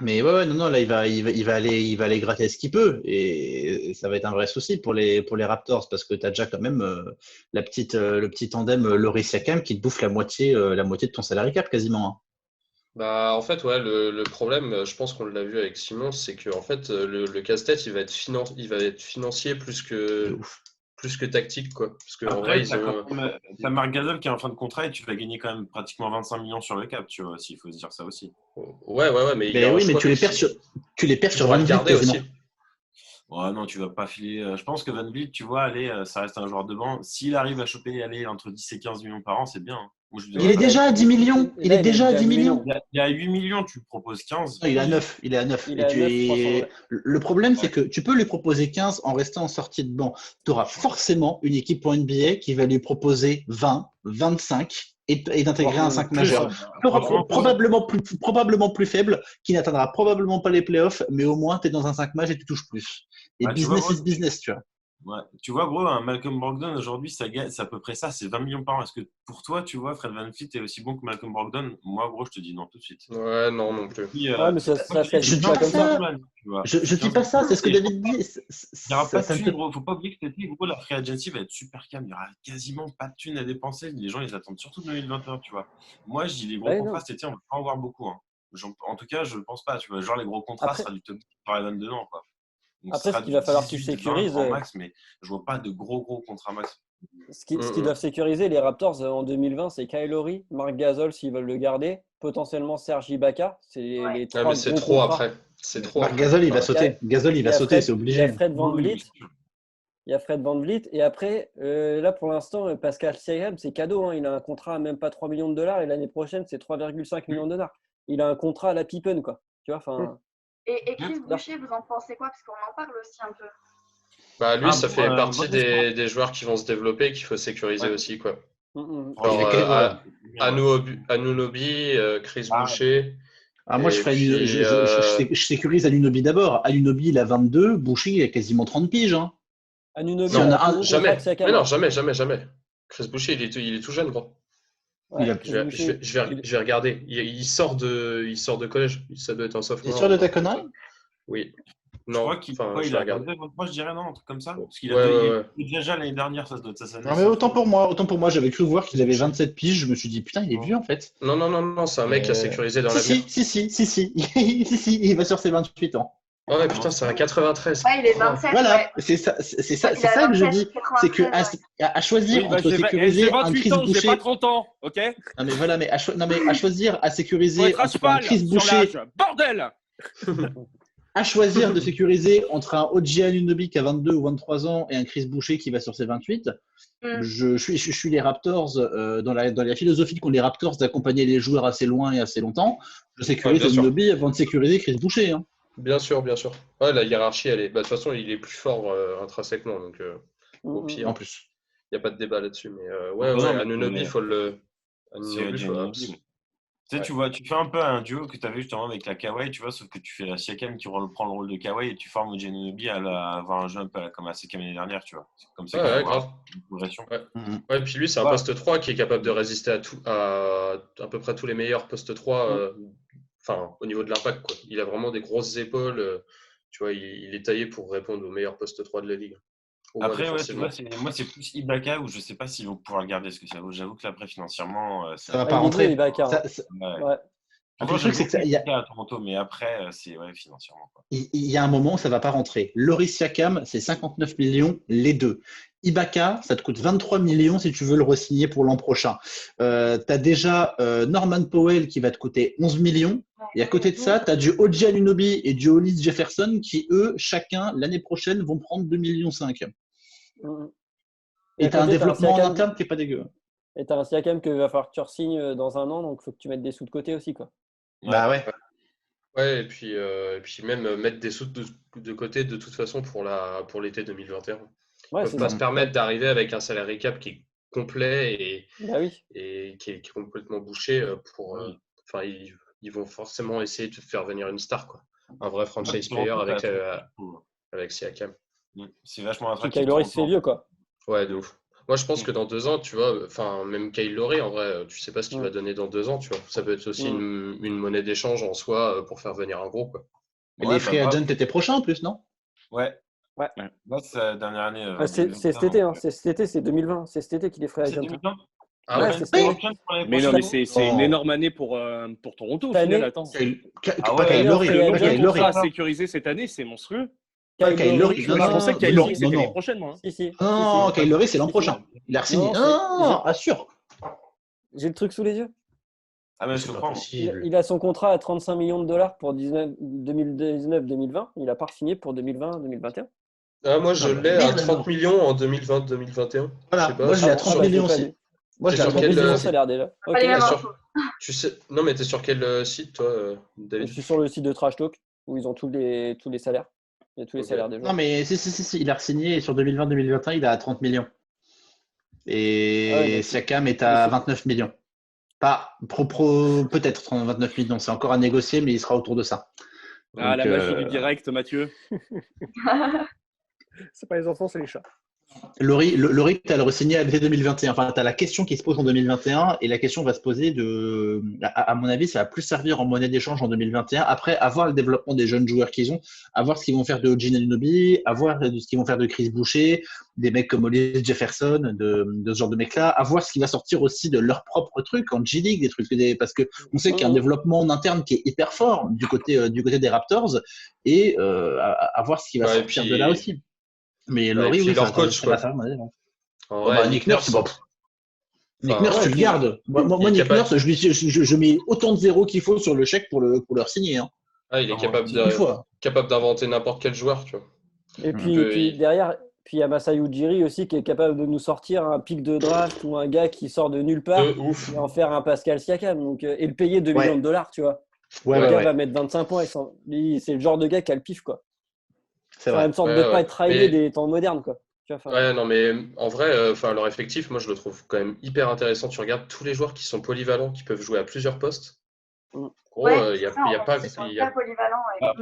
Mais non, là, il va aller gratter ce qu'il peut. Et ça va être un vrai souci pour les Raptors, parce que tu as déjà quand même le petit tandem Laurie Siakam qui te bouffe la moitié de ton salary cap quasiment. Bah, en fait, le problème, je pense qu'on l'a vu avec Simon, c'est que en fait, le casse-tête, il va être financier plus que tactique, quoi. Parce que en vrai, t'as Marc Gasol qui est en fin de contrat et tu vas gagner quand même pratiquement 25 millions sur le cap, tu vois, s'il faut se dire ça aussi. Ouais, mais tu les perds sur Van Vliet quasiment. Ouais, non, tu vas pas filer. Je pense que Van Vliet, tu vois, ça reste un joueur de banc. S'il arrive à choper entre 10 et 15 millions par an, c'est bien. Il est déjà à 10 millions. Il est déjà à 10 millions. Il y a 8 millions, tu proposes 15. Non, il est à 9. Le problème, c'est que tu peux lui proposer 15 en restant en sortie de banc. Tu auras forcément une équipe pour NBA qui va lui proposer 20, 25 et d'intégrer un 5 majeur. Probablement plus faible, qui n'atteindra probablement pas les playoffs, mais au moins, tu es dans un 5 majeur et tu touches plus. Et business is business, tu vois. Ouais. Tu vois, gros, un Malcolm Brogdon, aujourd'hui, c'est à peu près ça, c'est 20 millions par an. Est-ce que pour toi, tu vois, Fred VanVleet est aussi bon que Malcolm Brogdon? Moi, gros, je te dis non tout de suite. Ouais, non plus. Mais ça fait je dis pas ça. Je dis pas ça, c'est ce que David dit. Il n'y aura pas de thunes, gros. Faut pas oublier que cet été, gros, la free agency va être super calme. Il n'y aura quasiment pas de thunes à dépenser. Les gens, ils attendent surtout 2021, tu vois. Moi, je dis les gros contrats cet été, on va pas en voir beaucoup. Hein. En tout cas, je pense pas. Tu vois, genre, les gros contrats, ça sera du top par Evan dedans, quoi. Donc, après, ce qu'il va falloir que tu sécurises. Max, mais je vois pas de gros contrats max. Ce qu'ils doivent sécuriser, les Raptors, en 2020, c'est Kyle Lowry, Marc Gasol, s'ils veulent le garder, potentiellement Serge Ibaka. C'est les trois. Mais c'est trop après. C'est trop. Marc Gasol, il va sauter. Gasol, il va sauter, c'est obligé. Il y a Fred VanVleet. Il y a Fred VanVleet. Et après, là, pour l'instant, Pascal Siakam, c'est cadeau. Hein. Il a un contrat à même pas $3 millions. Et l'année prochaine, c'est $3,5 millions. Il a un contrat à la Pippen, quoi. Tu vois, enfin. Et Chris Boucher, vous en pensez quoi? Parce qu'on en parle aussi un peu. Bah, lui, ça fait partie des joueurs qui vont se développer, qu'il faut sécuriser aussi, quoi. Anunoby, Chris Boucher. Moi, je sécurise Anunoby d'abord. Anunoby, il a 22, Boucher, il a quasiment 30 piges. Hein. Anunoby, jamais. Mais non, jamais. Chris Boucher, il est tout jeune, gros. Ouais, je vais regarder. Il sort de collège. Ça doit être un sophomore. Tu es sûr de ta connerie? Oui. Non, je crois qu'il a regardé. Moi, je dirais non, un truc comme ça. Parce qu'il a déjà l'année dernière, ça doit être ça. Non, mais autant pour moi, j'avais cru voir qu'il avait 27 piges. Je me suis dit, putain, il est vieux en fait. Non, c'est un mec qui a sécurisé dans l'avenir. Si, il va sur ses 28 ans. Ouais, putain, c'est un 93. Ouais, il est 27. Voilà, ouais. c'est ça que je dis. C'est que à choisir entre sécuriser un Chris Boucher. J'ai pas 30 ans, ok? Non mais voilà, mais à choisir à sécuriser entre un Chris Boucher. Bordel. À choisir de sécuriser entre un OG Anunoby qui a 22 ou 23 ans et un Chris Boucher qui va sur ses 28. Je suis les Raptors dans la philosophie qu'ont les Raptors d'accompagner les joueurs assez loin et assez longtemps. Je sécurise Anunoby avant de sécuriser Chris Boucher. Hein. Bien sûr. Ouais, la hiérarchie, elle est. Bah, de toute façon, il est plus fort intrinsèquement, donc au pire. En plus, il n'y a pas de débat là-dessus, mais Anunoby, il faut le. Tu sais, tu vois, tu fais un peu un duo que tu avais justement avec la Kawhi, tu vois, sauf que tu fais la Siakam qui prend le rôle de Kawhi et tu formes Anunoby à avoir un jeu un peu comme la Siakam l'année dernière, tu vois. C'est comme ça qu'il y a une progression. Ouais, puis lui, c'est un poste 3 qui est capable de résister à peu près tous les meilleurs postes 3 enfin, au niveau de l'impact, quoi. Il a vraiment des grosses épaules. Tu vois, il est taillé pour répondre au meilleur poste 3 de la ligue. Après, ouais, tu vois, moi, c'est plus Ibaka où je sais pas s'ils vont pouvoir le garder ce que ça vaut. J'avoue que là, après, financièrement, ça va pas rentrer. Ibaka, ouais. Le truc, c'est que il y a à Toronto, mais après, c'est financièrement. Quoi. Il y a un moment où ça va pas rentrer. Loris Siakam, c'est 59 millions les deux. Ibaka, ça te coûte 23 millions si tu veux le re-signer pour l'an prochain. Tu as déjà Norman Powell qui va te coûter 11 millions. Et à côté de ça, tu as du OG Anunoby et du Hollis Jefferson qui, eux, chacun, l'année prochaine, vont prendre 2,5 millions. Et tu as un développement en interne qui n'est pas dégueu. Et tu as un Siakam que va falloir que tu re-signes dans un an, donc il faut que tu mettes des sous de côté aussi, quoi. Bah ouais. Ouais, et puis même mettre des sous de côté de toute façon pour l'été 2021. Ouais, ils ne peuvent pas se permettre d'arriver avec un salary cap qui est complet et qui est complètement bouché enfin, ils vont forcément essayer de faire venir une star, quoi. Un vrai franchise player avec Siakam. C'est vachement attractif. Kyle Lowry se fait vieux, quoi. Ouais, de ouf. Moi, je pense que dans 2 ans, tu vois, enfin, même Kyle Lowry, en vrai, tu sais pas ce qu'il va donner dans 2 ans, tu vois. Ça peut être aussi une monnaie d'échange en soi pour faire venir un gros, quoi. Mais les free agents étaient prochains en plus, non? Ouais. Moi, c'est la dernière année. C'est cet été, hein. C'est cet été, c'est 2020. C'est cet été qu'il est free agent. Ah ouais, mais non, mais c'est une énorme année pour Toronto au final. Attends. Pas Kyle Lowry. Le contrat sécurisé cette année, c'est monstrueux. Kyle Lowry, je pensais que Kyle Lowry c'était l'année prochaine, moi. Non, Kyle Lowry, c'est l'an prochain. Il a re-signé. Non, assure. J'ai le truc sous les yeux. Ah, mais je comprends. Il a son contrat à 35 millions de dollars pour 2019-2020. Il n'a pas re-signé pour 2020-2021. Ah, moi, je l'ai à 30 millions en 2020-2021. Voilà, moi, je l'ai à 30 millions aussi. Moi, j'ai sur quel salaire déjà. Tu sais... Non, mais tu es sur quel site, toi, David? Je suis sur le site de Trash Talk où ils ont tous les salaires. Il y a tous les salaires des joueurs. Non, mais si, il a re-signé et sur 2020-2021, il est à 30 millions. Et Siakam est à 29 millions. Pas peut-être 29 millions, c'est encore à négocier, mais il sera autour de ça. Ah, donc, la magie du direct, Mathieu. C'est pas les enfants, c'est les chats. Laurie, tu as le re-signé à l'été 2021. Enfin, tu as la question qui se pose en 2021 et la question va se poser à mon avis, ça va plus servir en monnaie d'échange en 2021. Après, avoir le développement des jeunes joueurs qu'ils ont, à voir ce qu'ils vont faire de OG Anunoby, à voir ce qu'ils vont faire de Chris Boucher, des mecs comme Hollis Jefferson, de ce genre de mecs-là, à voir ce qui va sortir aussi de leur propre truc en G-League, des trucs, parce que on sait qu'il y a un développement en interne qui est hyper fort du côté des Raptors et à voir ce qui va sortir de là aussi. Mais Laurie, oui, leur coach, quoi. Nick Nurse, Nick Nurse, tu le gardes. Moi, Nick Nurse, je mets autant de zéros qu'il faut sur le chèque pour leur signer. Hein. Ah, il est capable d'inventer n'importe quel joueur, tu vois. Et puis derrière, il y a Masai Ujiri aussi qui est capable de nous sortir un pic de draft ou un gars qui sort de nulle part et en faire un Pascal Siakam. Donc, et le payer 2 millions de dollars, tu vois. Le gars va mettre 25 points. C'est le genre de gars qui a le pif, quoi. C'est une sorte de pas être traîné des temps modernes, quoi. Ouais, non, mais en vrai, leur effectif, moi, je le trouve quand même hyper intéressant. Tu regardes tous les joueurs qui sont polyvalents, qui peuvent jouer à plusieurs postes. Gros, il y a pas.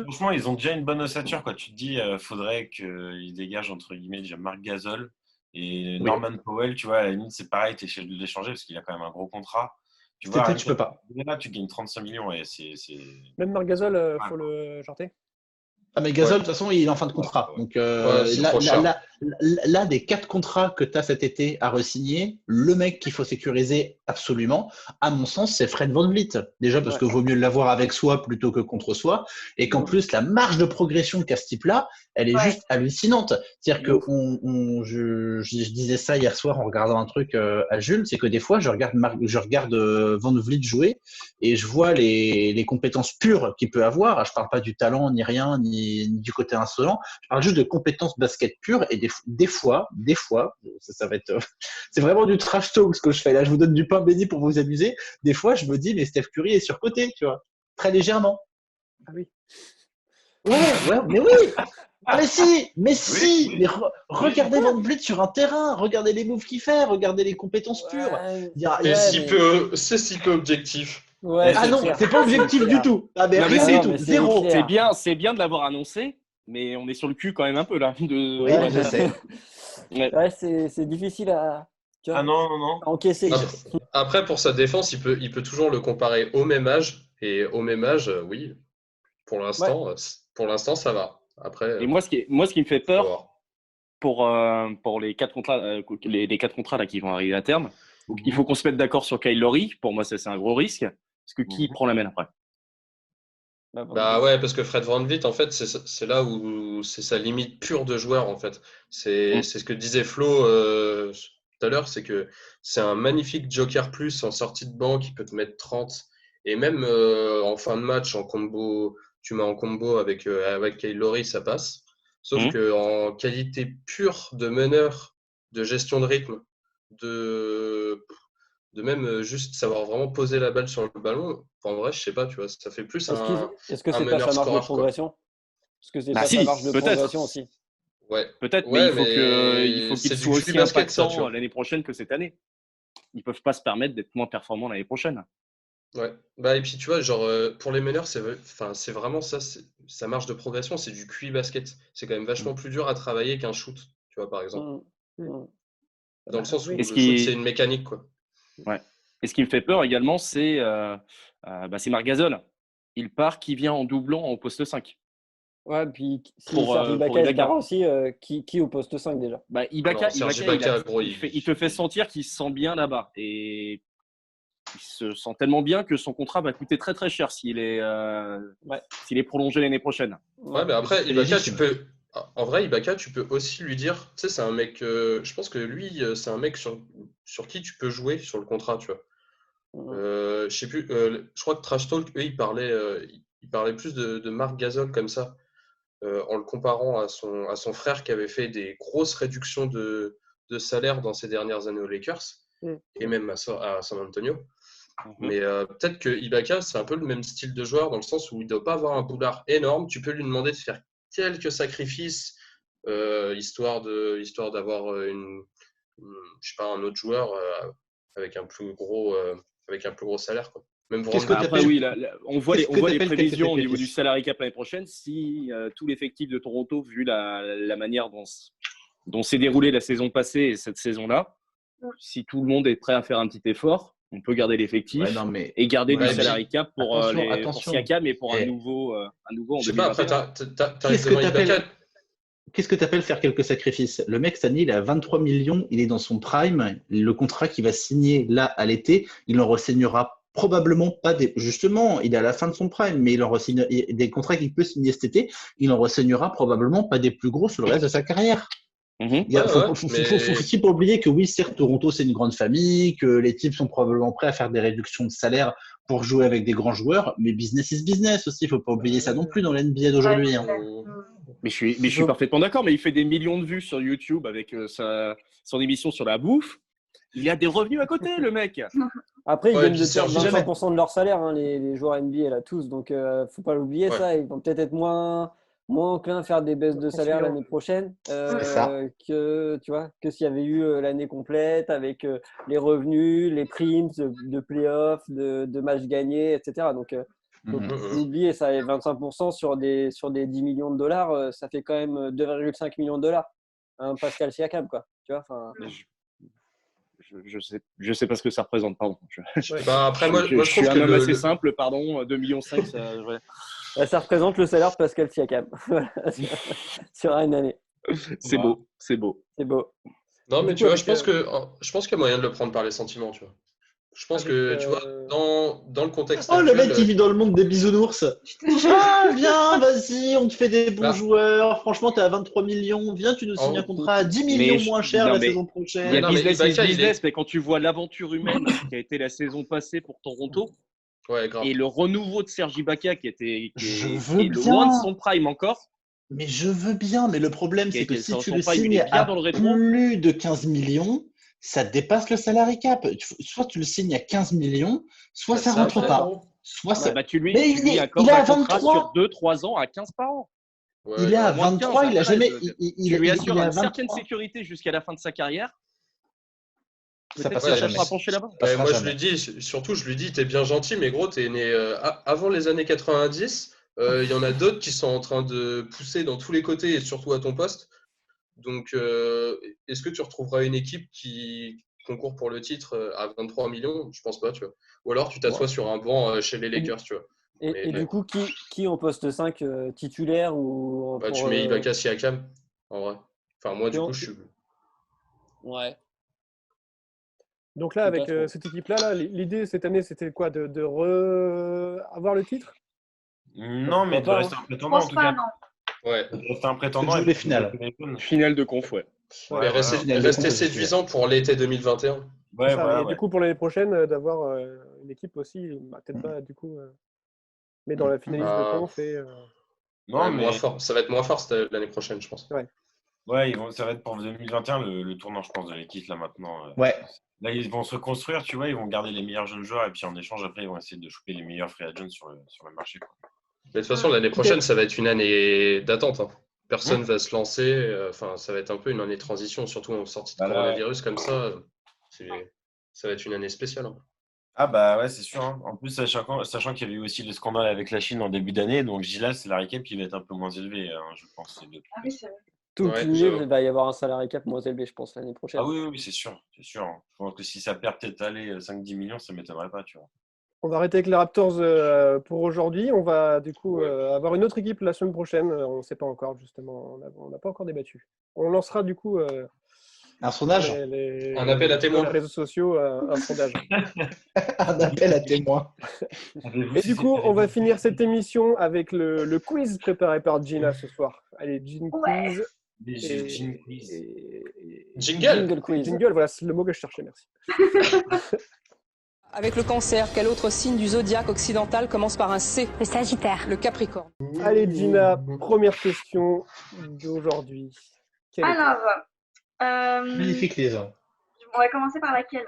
Franchement, ils ont déjà une bonne ossature, quoi. Tu te dis, faudrait qu'ils dégagent entre guillemets déjà Marc Gasol et Norman Powell. Tu vois, à la limite, c'est pareil, tu essaies de l'échanger parce qu'il a quand même un gros contrat. Tu vois, tu peux pas. Là, tu gagnes 35 millions et c'est. Même Marc Gasol, faut le jarter. Ah, mais Gasol, de toute façon, il est en fin de contrat. Donc là, des 4 contrats que tu as cet été à re-signer, le mec qu'il faut sécuriser absolument, à mon sens, c'est Fred VanVleet. Déjà parce que vaut mieux l'avoir avec soi plutôt que contre soi. Et qu'en plus, la marge de progression qu'a ce type-là, elle est juste hallucinante. C'est-à-dire que je disais ça hier soir en regardant un truc à Jules, c'est que des fois, je regarde VanVleet jouer et je vois les compétences pures qu'il peut avoir. Je parle pas du talent, ni rien, ni du côté insolent. Je parle juste de compétences basket pures et des fois, ça va être, c'est vraiment du trash talk ce que je fais là. Je vous donne du pain béni pour vous amuser. Des fois, je me dis, mais Steph Curry est surcoté, tu vois, très légèrement. Ah oui. Ouais, mais oui. Ah mais si. Mais regardez VanVleet sur un terrain, regardez les moves qu'il fait, regardez les compétences pures. C'est si peu objectif. Ouais, non, c'est pas objectif du tout. Ah, mais rien du tout. Zéro. C'est bien de l'avoir annoncé, mais on est sur le cul quand même un peu là. Oui, je sais. Ouais, c'est difficile à non. encaisser. Après, pour sa défense, il peut toujours le comparer au même âge Et au même âge, oui, pour l'instant, ça va. Après, et moi, ce qui me fait peur pour les 4 contrats, les 4 contrats là, qui vont arriver à terme, donc, il faut qu'on se mette d'accord sur Kyle Lowry. Pour moi, c'est un gros risque. Parce que qui prend la main après? Bah ouais, parce que Fred VanVleet, en fait, c'est là où c'est sa limite pure de joueur, en fait. C'est ce que disait Flo tout à l'heure, c'est que c'est un magnifique joker plus en sortie de banc qui peut te mettre 30. Et même en fin de match, en combo, tu mets en combo avec Kyle Lowry, ça passe. Sauf qu'en qualité pure de meneur, de gestion de rythme, de même juste savoir vraiment poser la balle sur le ballon. Enfin, en vrai, je sais pas, tu vois, ça fait plus Est-ce que c'est pas sa marge de progression? Est-ce que c'est pas sa marge de progression aussi? Ouais. Peut-être, mais il faut qu'il soit aussi impactant l'année prochaine que cette année. Ils peuvent pas se permettre d'être moins performants l'année prochaine. Ouais. Bah, et puis, tu vois, genre, pour les meneurs, c'est vraiment ça, sa marge de progression, c'est du QI basket. C'est quand même vachement plus dur à travailler qu'un shoot, tu vois, par exemple. Dans le sens où le shoot, c'est une mécanique, quoi. Ouais. Et ce qui me fait peur également, c'est Marc Gasol. Il part, qui vient en doublant au poste 5. Ouais, puis si Serge Ibaka part aussi, qui au poste 5 déjà? Ibaka, il te fait sentir qu'il se sent bien là-bas. Et il se sent tellement bien que son contrat va coûter très très cher s'il est prolongé l'année prochaine. Ouais, mais après, Ibaka, tu peux. En vrai, Ibaka, tu peux aussi lui dire, tu sais, c'est un mec, je pense que lui, c'est un mec sur qui tu peux jouer sur le contrat, tu vois. Je sais plus, je crois que Trash Talk, eux, ils parlaient plus de Marc Gasol comme ça, en le comparant à son frère qui avait fait des grosses réductions de salaire dans ses dernières années aux Lakers, et même à San Antonio. Mais peut-être que Ibaka, c'est un peu le même style de joueur dans le sens où il ne doit pas avoir un boulard énorme. Tu peux lui demander de faire quelques sacrifices, histoire d'avoir je sais pas, un autre joueur avec un plus gros salaire, quoi. Même pour après, oui, on voit les prévisions au niveau du salary cap l'année prochaine. Si tout l'effectif de Toronto, vu la manière dont s'est déroulée la saison passée et cette saison-là, si tout le monde est prêt à faire un petit effort, on peut garder l'effectif et garder du salary cap pour Siakam et pour un nouveau en 2021. Qu'est-ce que tu appelles faire quelques sacrifices? Le mec, cette année, il est à 23 millions, il est dans son prime. Le contrat qu'il va signer là à l'été, il en re-signera probablement pas justement, il est à la fin de son prime, mais il en re-signe des contrats qu'il peut signer cet été, il en re-signera probablement pas des plus gros sur le reste de sa carrière. Il faut aussi pas oublier que oui, certes, Toronto, c'est une grande famille, que les types sont probablement prêts à faire des réductions de salaire pour jouer avec des grands joueurs, mais business is business aussi, il faut pas oublier ça non plus dans l'NBA d'aujourd'hui. Mais je suis parfaitement d'accord, mais il fait des millions de vues sur YouTube avec son émission sur la bouffe. Il a des revenus à côté, le mec. Après, ils viennent de perdre 25% de leur salaire, hein, les joueurs NBA, là, tous. Donc, faut pas l'oublier, ça. Ils vont peut-être être moins enclins à faire des baisses de salaire l'année prochaine que s'il y avait eu l'année complète avec les revenus, les primes de playoffs, de matchs gagnés, etc. Donc, faut oublier ça. Et 25% sur des 10 millions de dollars, ça fait quand même 2,5 millions de dollars. Un Pascal Siakam, quoi. Tu vois, je sais pas ce que ça représente, pardon. Après, moi, je suis un homme assez simple, pardon. 2,5 millions, ça représente le salaire de Pascal Siakam sur une année. C'est beau, c'est beau. C'est beau. Non, mais tu vois, je pense qu'il y a moyen de le prendre par les sentiments, tu vois. Je pense que, tu vois, dans le contexte actuel… Oh, le mec qui vit dans le monde des bisounours. Ah, viens, vas-y, on te fait des bons joueurs. Franchement, t'es à 23 millions. Viens, tu nous signes un contrat à 10 millions moins cher la saison prochaine. Il y a business, mais quand tu vois l'aventure humaine qui a été la saison passée pour Toronto, et le renouveau de Serge Ibaka qui est loin de son prime encore. Mais je veux bien, mais le problème, c'est que si tu le signes à plus de 15 millions, ça dépasse le salary cap. Soit tu le signes à 15 millions, soit ça rentre pas. Tu lui accordes un contrat sur 2-3 ans à 15 par an. Il est à 23, il a jamais… Tu lui assures une certaine sécurité jusqu'à la fin de sa carrière. Ça passera jamais. Moi, je lui dis, t'es bien gentil, mais gros, t'es né avant les années 90. Il y en a d'autres qui sont en train de pousser dans tous les côtés et surtout à ton poste. Donc, est-ce que tu retrouveras une équipe qui concours pour le titre à 23 millions, je pense pas, tu vois. Ou alors tu t'assois sur un banc chez les Lakers, tu vois. Et du coup, qui en poste 5 titulaire ou tu mets Ibaka Siakam, en vrai. Enfin, moi, du coup, je suis. Ouais. Donc là, avec cette équipe-là, l'idée cette année, c'était quoi? De avoir le titre? Non, mais de rester un prétendant en tout cas. Ouais. De rester un prétendant. Et les finales. Finale de conf, ouais. Rester séduisant pour l'été 2021. Ouais, du coup, pour l'année prochaine, d'avoir une équipe aussi, peut-être pas du coup, mais dans la finaliste de conf et. Non, mais moins fort. Ça va être moins fort l'année prochaine, je pense. Ouais, ça va être pour 2021 le tournant, je pense, de l'équipe là maintenant. Ouais. Là, ils vont se reconstruire, tu vois, ils vont garder les meilleurs jeunes joueurs et puis en échange, après, ils vont essayer de choper les meilleurs free agents sur le marché. Quoi. Mais de toute façon, l'année prochaine, ça va être une année d'attente. Hein. Personne va se lancer. Enfin, ça va être un peu une année de transition, surtout en sortie de coronavirus comme ça. Ça va être une année spéciale. Hein. Ah bah ouais, c'est sûr. Hein. En plus, sachant qu'il y avait eu aussi le scandale avec la Chine en début d'année, donc là, c'est la récap qui va être un peu moins élevée, hein, je pense. Ah oui, c'est vrai. Tout cumulé, il va y avoir un salarié cap moins élevé, je pense, l'année prochaine. Ah oui, c'est sûr. Je pense que si ça perd peut-être 5-10 millions, ça ne m'étonnerait pas, tu vois. On va arrêter avec les Raptors pour aujourd'hui. On va du coup avoir une autre équipe la semaine prochaine. On ne sait pas encore, justement. On n'a pas encore débattu. On lancera du coup un sondage. Un appel à témoins. Sur les réseaux sociaux, un sondage. Un appel à témoins. Et du coup, on va finir cette émission avec le quiz préparé par Gina ce soir. Allez, Gin Quiz. Jingle quiz. Jingle, voilà, c'est le mot que je cherchais, merci. Avec le cancer, quel autre signe du zodiaque occidental commence par un C? Le Sagittaire. Le Capricorne. Allez, Gina, première question d'aujourd'hui. Alors, magnifique les uns. On va commencer par laquelle?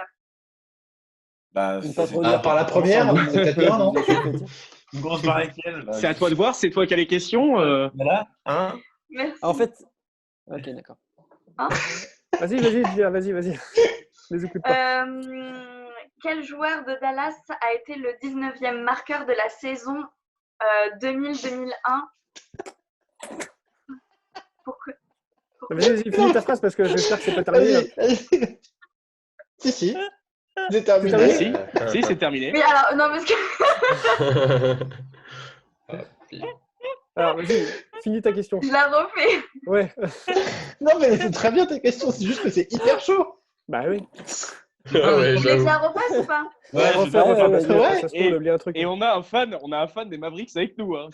Par la première, peut-être bien, non? Une grosse par laquelle? C'est à toi de voir, c'est toi qui as les questions. Voilà. Hein. Merci. En fait. Ok, d'accord. Hein? Vas-y, Gina, vas-y. Les écoute pas. Quel joueur de Dallas a été le 19e marqueur de la saison 2000-2001? Pourquoi? Vas-y, finis ta phrase parce que j'espère que c'est pas terminé. Si. C'est terminé. Si, c'est terminé. Mais alors, non, parce que. Alors, vas-y, finis ta question. Je la refais. Ouais. Non, mais c'est très bien ta question, c'est juste que c'est hyper chaud. Bah oui. Vous voulez que je la refasse ou pas? Ouais, refais, parce que ça se trouve, on a oublié un truc. Et on a un fan des Mavericks avec nous. Hein,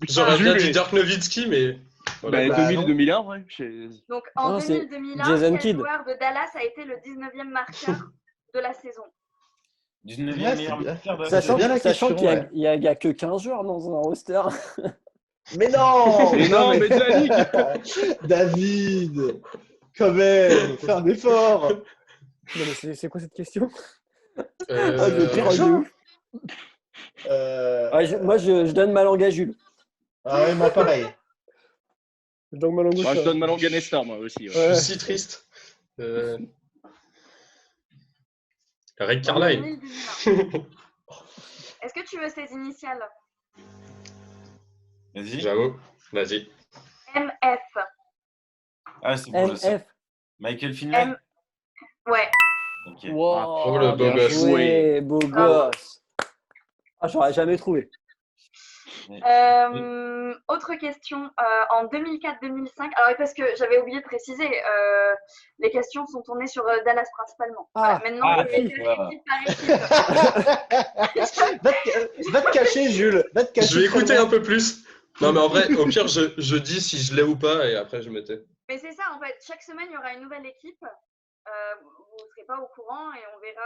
J'aurais bien dit Dirk Nowitzki, mais. Voilà. 2000-2001, ouais. Donc en 2000-2001, quel joueur de Dallas a été le 19e marqueur de la saison? 19e meilleur marqueur de la saison. Sachant qu'il n'y a que 15 joueurs dans un roster. Mais non. Mais David David, quand même, fais un effort. Non, mais c'est quoi cette question? Moi, je donne ma langue à Jules. Ah ouais, moi pareil. Je donne ma langue, je donne ma langue à Nestor, moi aussi. Ouais. Je suis si triste. Rick Carlisle. Est-ce que tu veux ses initiales? Vas-y. J'avoue. Vas-y. MF. Ah, c'est bon, je sais. Michael Finlay. Ouais. Ok. Wow, oh, le beau gosse. Oui, beau gosse. Ah, j'aurais jamais trouvé. Autre question, en 2004-2005, alors parce que j'avais oublié de préciser, les questions sont tournées sur Dallas principalement. Maintenant, je vais équipe par équipe. Va te cacher, Jules. Va te cacher. Je vais écouter un peu plus. Non, mais en vrai, au pire, je dis si je l'ai ou pas et après je me tais. Mais c'est ça, en fait, chaque semaine, il y aura une nouvelle équipe. Vous ne serez pas au courant et on verra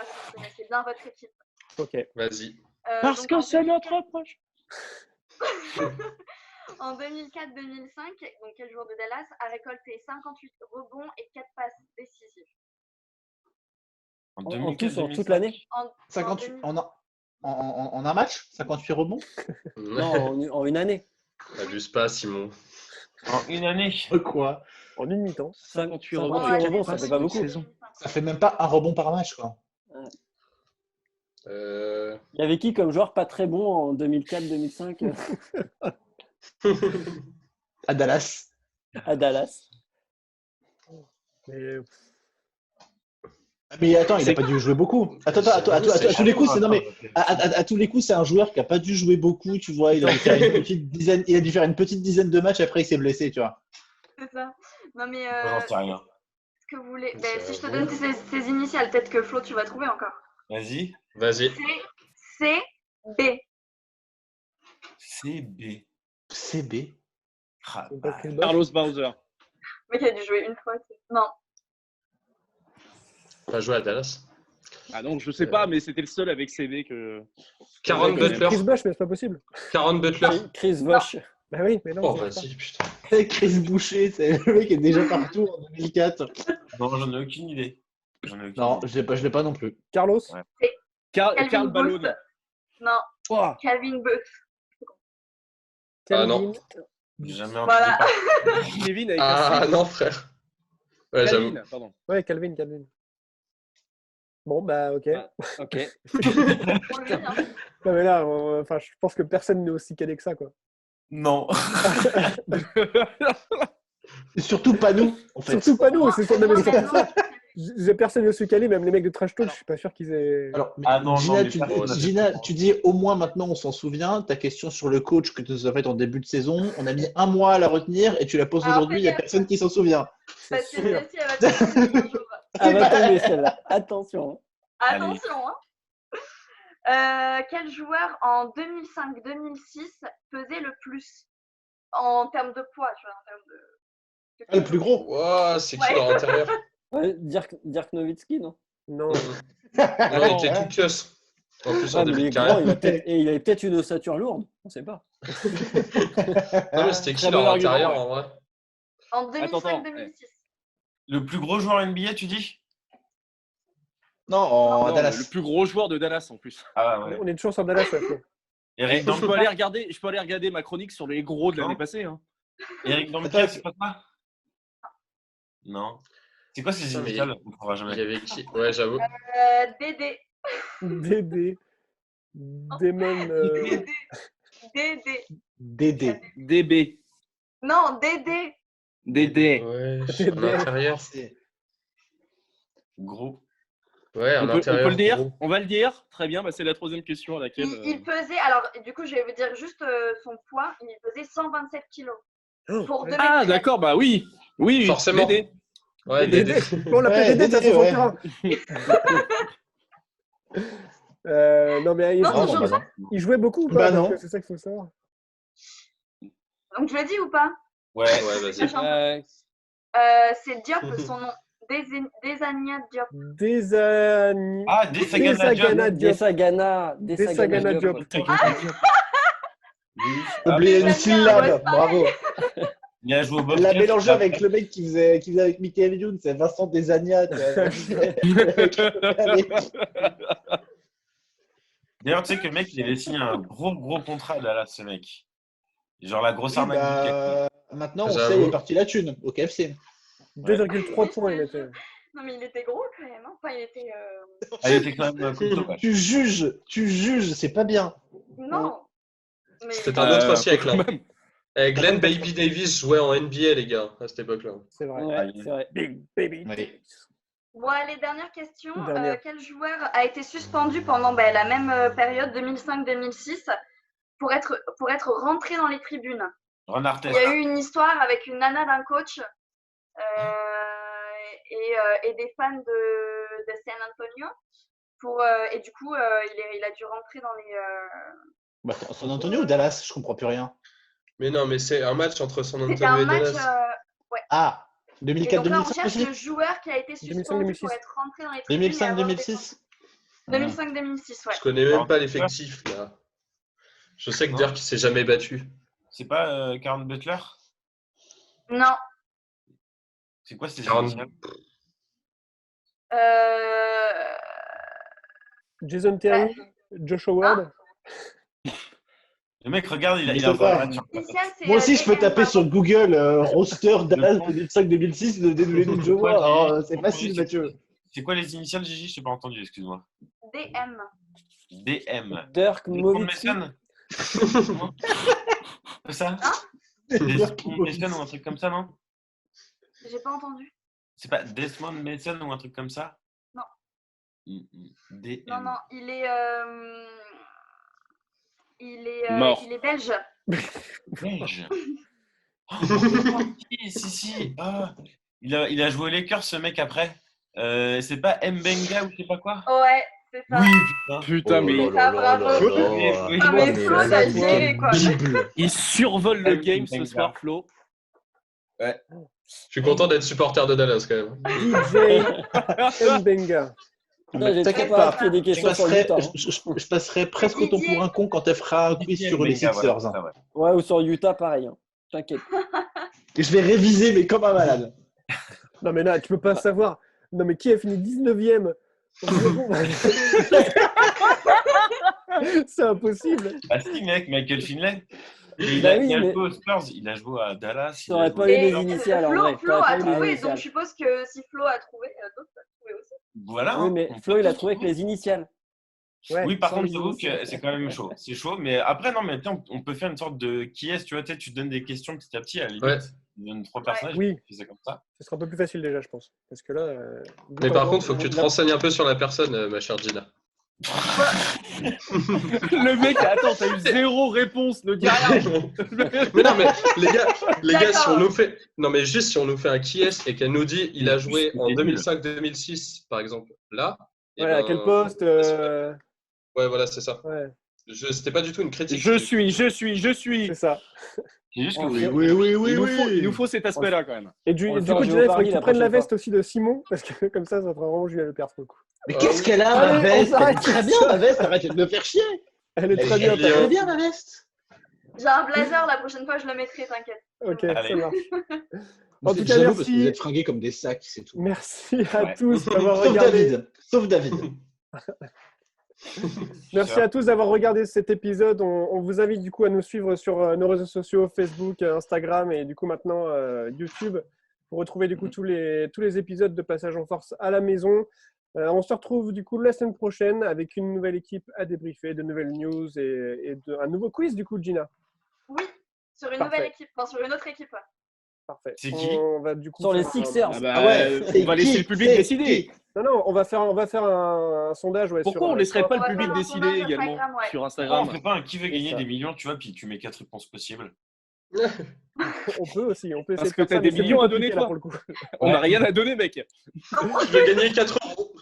si vous connaissez bien votre équipe. Ok. Vas-y. Parce que c'est notre approche. En 2004-2005, donc quel joueur de Dallas a récolté 58 rebonds et 4 passes décisives? En tout, sur toute l'année? 58 en un match? 58 rebonds? Non, en une année. T'abuses pas, Simon. En une année? Quoi? En une mi-temps. 58 rebonds, ça fait pas beaucoup. Ça fait même pas un rebond par match, quoi. Il y avait qui comme joueur pas très bon en 2004-2005? À Dallas. À Dallas. Mais Mais attends, il n'a pas dû jouer beaucoup. Attends, à tous les coups, à tous les coups, c'est un joueur qui n'a pas dû jouer beaucoup, tu vois. Il a dû faire une petite dizaine de matchs, après il s'est blessé, tu vois. C'est ça. Non, mais. J'en sais rien. Ce que vous voulez. Si je te donne ses initiales, peut-être que Flo, tu vas trouver encore. Vas-y. C'est CB. CB. Carlos Bowser. Le mec a dû jouer une fois. Non. Pas joué à Dallas. Ah non, je sais pas, mais c'était le seul avec CB que. Caron Butler. Chris Bosh, mais c'est pas possible. Caron Butler. Chris Bosh. Bah oui, mais non. Oh, vas-y, putain. Chris Boucher, c'est le mec qui est déjà partout en 2004. Non, j'en ai aucune idée. Non, je l'ai pas non plus. Carlos. Ouais. Karl Ballon. Non. Oh. Calvin Booth. Ah non. J'ai jamais entendu Voilà. Kevin avec Ah non, frère. Ouais, j'avoue. Calvin, pardon. Ouais, Calvin. Bon, bah, ok. Ok. Non, mais là, enfin, je pense que personne n'est aussi calé que ça, quoi. Non. Surtout pas nous, en fait. Surtout pas nous, c'est ça. Personne ne se calé, même les mecs de Trash Talk, je suis pas sûr qu'ils aient. Alors, Gina, tu dis au moins maintenant on s'en souvient. Ta question sur le coach que tu nous as faite en début de saison, on a mis un mois à la retenir et tu la poses aujourd'hui, il n'y a personne qui s'en souvient. Parce que celle-ci, elle va tomber un jour. Elle va tomber celle-là. Attention. Attention, hein. Quel joueur en 2005-2006 pesait le plus en termes de poids, tu vois, en termes de... Le plus gros. Wow, c'est qui leur intérieur? Ouais, Dirk Nowitzki, non? Non. Non, il était tout pieuse. En plus, en début de carrière. Il avait peut-être une ossature lourde, on ne sait pas. Non, mais c'était qui leur intérieur en vrai? En 2005-2006. Le plus gros joueur NBA, tu dis? Non, Non, Dallas. le plus gros joueur de Dallas en plus. Ah ouais. On est toujours sur Dallas, ouais. Eric Je peux aller regarder ma chronique sur les gros de l'année passée. Hein. Eric Dampier, c'est pas ça? Non. C'est quoi ces initiales? On ne pourra jamais. Il y avait qui? Ouais, j'avoue. DD. DD. Demon. DD. DB. Non, DD. DD. Ouais, en intérieur. Gros. Ouais, en intérieur. On peut le dire? Gros. On va le dire. Très bien, bah, c'est la troisième question à laquelle. Il pesait, alors du coup, je vais vous dire juste son poids. Il pesait 127 kilos. Pour 2 Ah, d'accord, bah oui. Oui, forcément. DD. Ouais, DD. On l'appelle DD, ça c'est son terrain. Non, mais il jouait beaucoup ou pas? Bah non. C'est ça qu'il faut savoir. Donc, je le dis ou pas? Ouais, vas-y. C'est Diop, son nom. Desagna Diop. Ah, Desagana Diop. Oubliez une syllabe, bravo. Il a joué au La mélangé avec le mec qui faisait avec Michael Youn, c'est Vincent Desagna. D'ailleurs, tu sais que le mec, il avait signé un gros contrat à Dallas, ce mec. Genre la grosse arnaque. Maintenant, on sait, il est parti la thune au KFC. 2,3 points, il était. Non, mais il était gros quand même. Hein. Enfin, il était. Ah, il était quand même costaud. Tu juges, c'est pas bien. Non. Mais... C'était un autre siècle. Hein. Glenn Baby Davis jouait en NBA, les gars, à cette époque-là. C'est vrai. Ouais, c'est vrai. Big Baby. Ouais. Bon, allez, dernière question. Quel joueur a été suspendu pendant la même période, 2005-2006, pour être rentré dans les tribunes? Ron Artest. Il y a eu une histoire avec une nana d'un coach et des fans de San Antonio. Et du coup, il a dû rentrer dans les... San Antonio ou Dallas? Je comprends plus rien. Mais non, mais c'est un match entre San C'était Antonio un et match, Dallas. ouais. Ah, 2004-2006 on cherche aussi le joueur qui a été suspendu pour être rentré dans les tribunes. 2005-2006 2005-2006, ouais. Je connais même pas l'effectif, là. Je sais que Dirk s'est jamais battu. C'est pas Karen Butler? Non. C'est quoi ces initiales? Jason Terry, Joshua Ward. Le mec, regarde, il a pas. Moi aussi, je peux taper sur Google roster Dallas 2005-2006 de Dédoulénou Joshua. C'est facile, Mathieu. C'est quoi les initiales, Gigi? Je t'ai pas entendu, excuse-moi. DM. DM. Dirk Nowitzki. C'est ça? Desmond Mason ou un truc comme ça, non? J'ai pas entendu. C'est pas Desmond Mason ou un truc comme ça? Non. DM. Non, il est Mort. Il est belge. Belge. Si. Ah, il a joué aux Lakers, ce mec, après. C'est pas Mbenga ou je sais pas quoi? Ouais, c'est ça. Oui, putain, mais mais Flo, t'as géré, quoi. il survole le game ce soir, Flo. Ouais. Je suis content d'être supporter de Dallas, quand même. DJ Mbenga. T'inquiète pas, je passerai presque autant pour un con quand elle fera un quiz sur les Sixers. Ouais, ou sur Utah, pareil. T'inquiète. Et je vais réviser, mais comme un malade. Non, mais là, tu peux pas savoir. Non, mais qui a fini 19e? C'est impossible. Ah si, mec, Michael Finlay. Il Bah a oui, joué mais- aux Spurs, il a joué à Dallas. Ça aurait pas eu les initiales en vrai. Flo T'aurais pas a eu les trouvé, initiales. donc je suppose que si Flo a trouvé, d'autres peuvent trouver aussi. Voilà. Oui, mais Flo, il a trouvé avec les initiales. Ouais, Oui, par sans contre, les j'avoue initiales. que c'est quand même chaud. C'est chaud, mais après, non, mais attends, on peut faire une sorte de qui est-ce, tu vois, tu donnes des questions petit à petit, à la limite. Ouais. Tu donnes 3 personnages, Oui. tu fais ça comme ça. Ce sera un peu plus facile déjà, je pense. Parce que là. Mais par contre, il faut que tu te renseignes un peu sur la personne, ma chère Gina. Le mec, attends, t'as eu 0 réponse, ne dis rien. Mais non, mais les gars, si on nous fait. Non, mais juste si on nous fait un qui est et qu'elle nous dit il a joué en 2005-2006, par exemple, là. Ouais, à quel poste Ouais, voilà, c'est ça. Ouais. C'était pas du tout une critique. Je suis. C'est ça. C'est juste que Il nous faut cet aspect-là quand même. Et du On va coup, faire un Gina, il faudrait Jeopardy que tu la prennes la prochaine veste aussi de Simon, parce que comme ça fera vraiment Julien Lepers pour le coup. Mais qu'est-ce qu'elle a, ma Allez, veste? on s'arrête. Elle est très bien, ma veste, arrête de me faire chier. Elle est très bien. Elle est très bien, ma veste. J'ai un blazer, la prochaine fois, je le mettrai, t'inquiète. Ok, Allez. ça marche. En tout cas, parce que vous merci. êtes fringués comme des sacs, c'est tout. Merci à Ouais. tous d'avoir Sauf regardé. David. Sauf David. Merci à tous d'avoir regardé cet épisode. On vous invite du coup à nous suivre sur nos réseaux sociaux, Facebook, Instagram et du coup maintenant YouTube pour retrouver du coup tous les épisodes de Passage en Force à la maison. On se retrouve du coup la semaine prochaine avec une nouvelle équipe à débriefer, de nouvelles news et un nouveau quiz du coup, Gina. Oui, sur une Parfait. nouvelle équipe, enfin sur une autre équipe. Parfait. C'est qui On va du coup Sur les faire Sixers. Ah bah, Ah ouais, on va laisser le public décider. Non, on va faire un sondage. Ouais, Pourquoi sur, on laisserait pas on va le public faire un décider sondage également Instagram, ouais. sur Pourquoi on Instagram? fait pas un qui veut gagner ça. des millions, tu vois, puis tu mets 4 réponses possibles. On peut aussi. On peut Parce essayer que de faire t'as ça, des mais c'est millions plus à donner, compliqué, là, toi. pour le coup. On n'a rien à donner, mec. Je vais gagner 4 euros.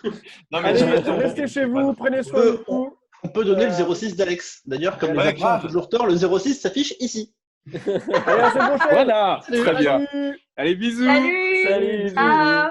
Non, mais Allez, tu vois, restez chez vous, prenez soin de vous. On peut donner le 06 d'Alex. D'ailleurs, comme les Ouais, absents ont grave. toujours tort, le 06 s'affiche ici. Allez, à la semaine prochaine. Voilà, Salut. très bien. Allez, bisous. Salut. Salut. Ciao.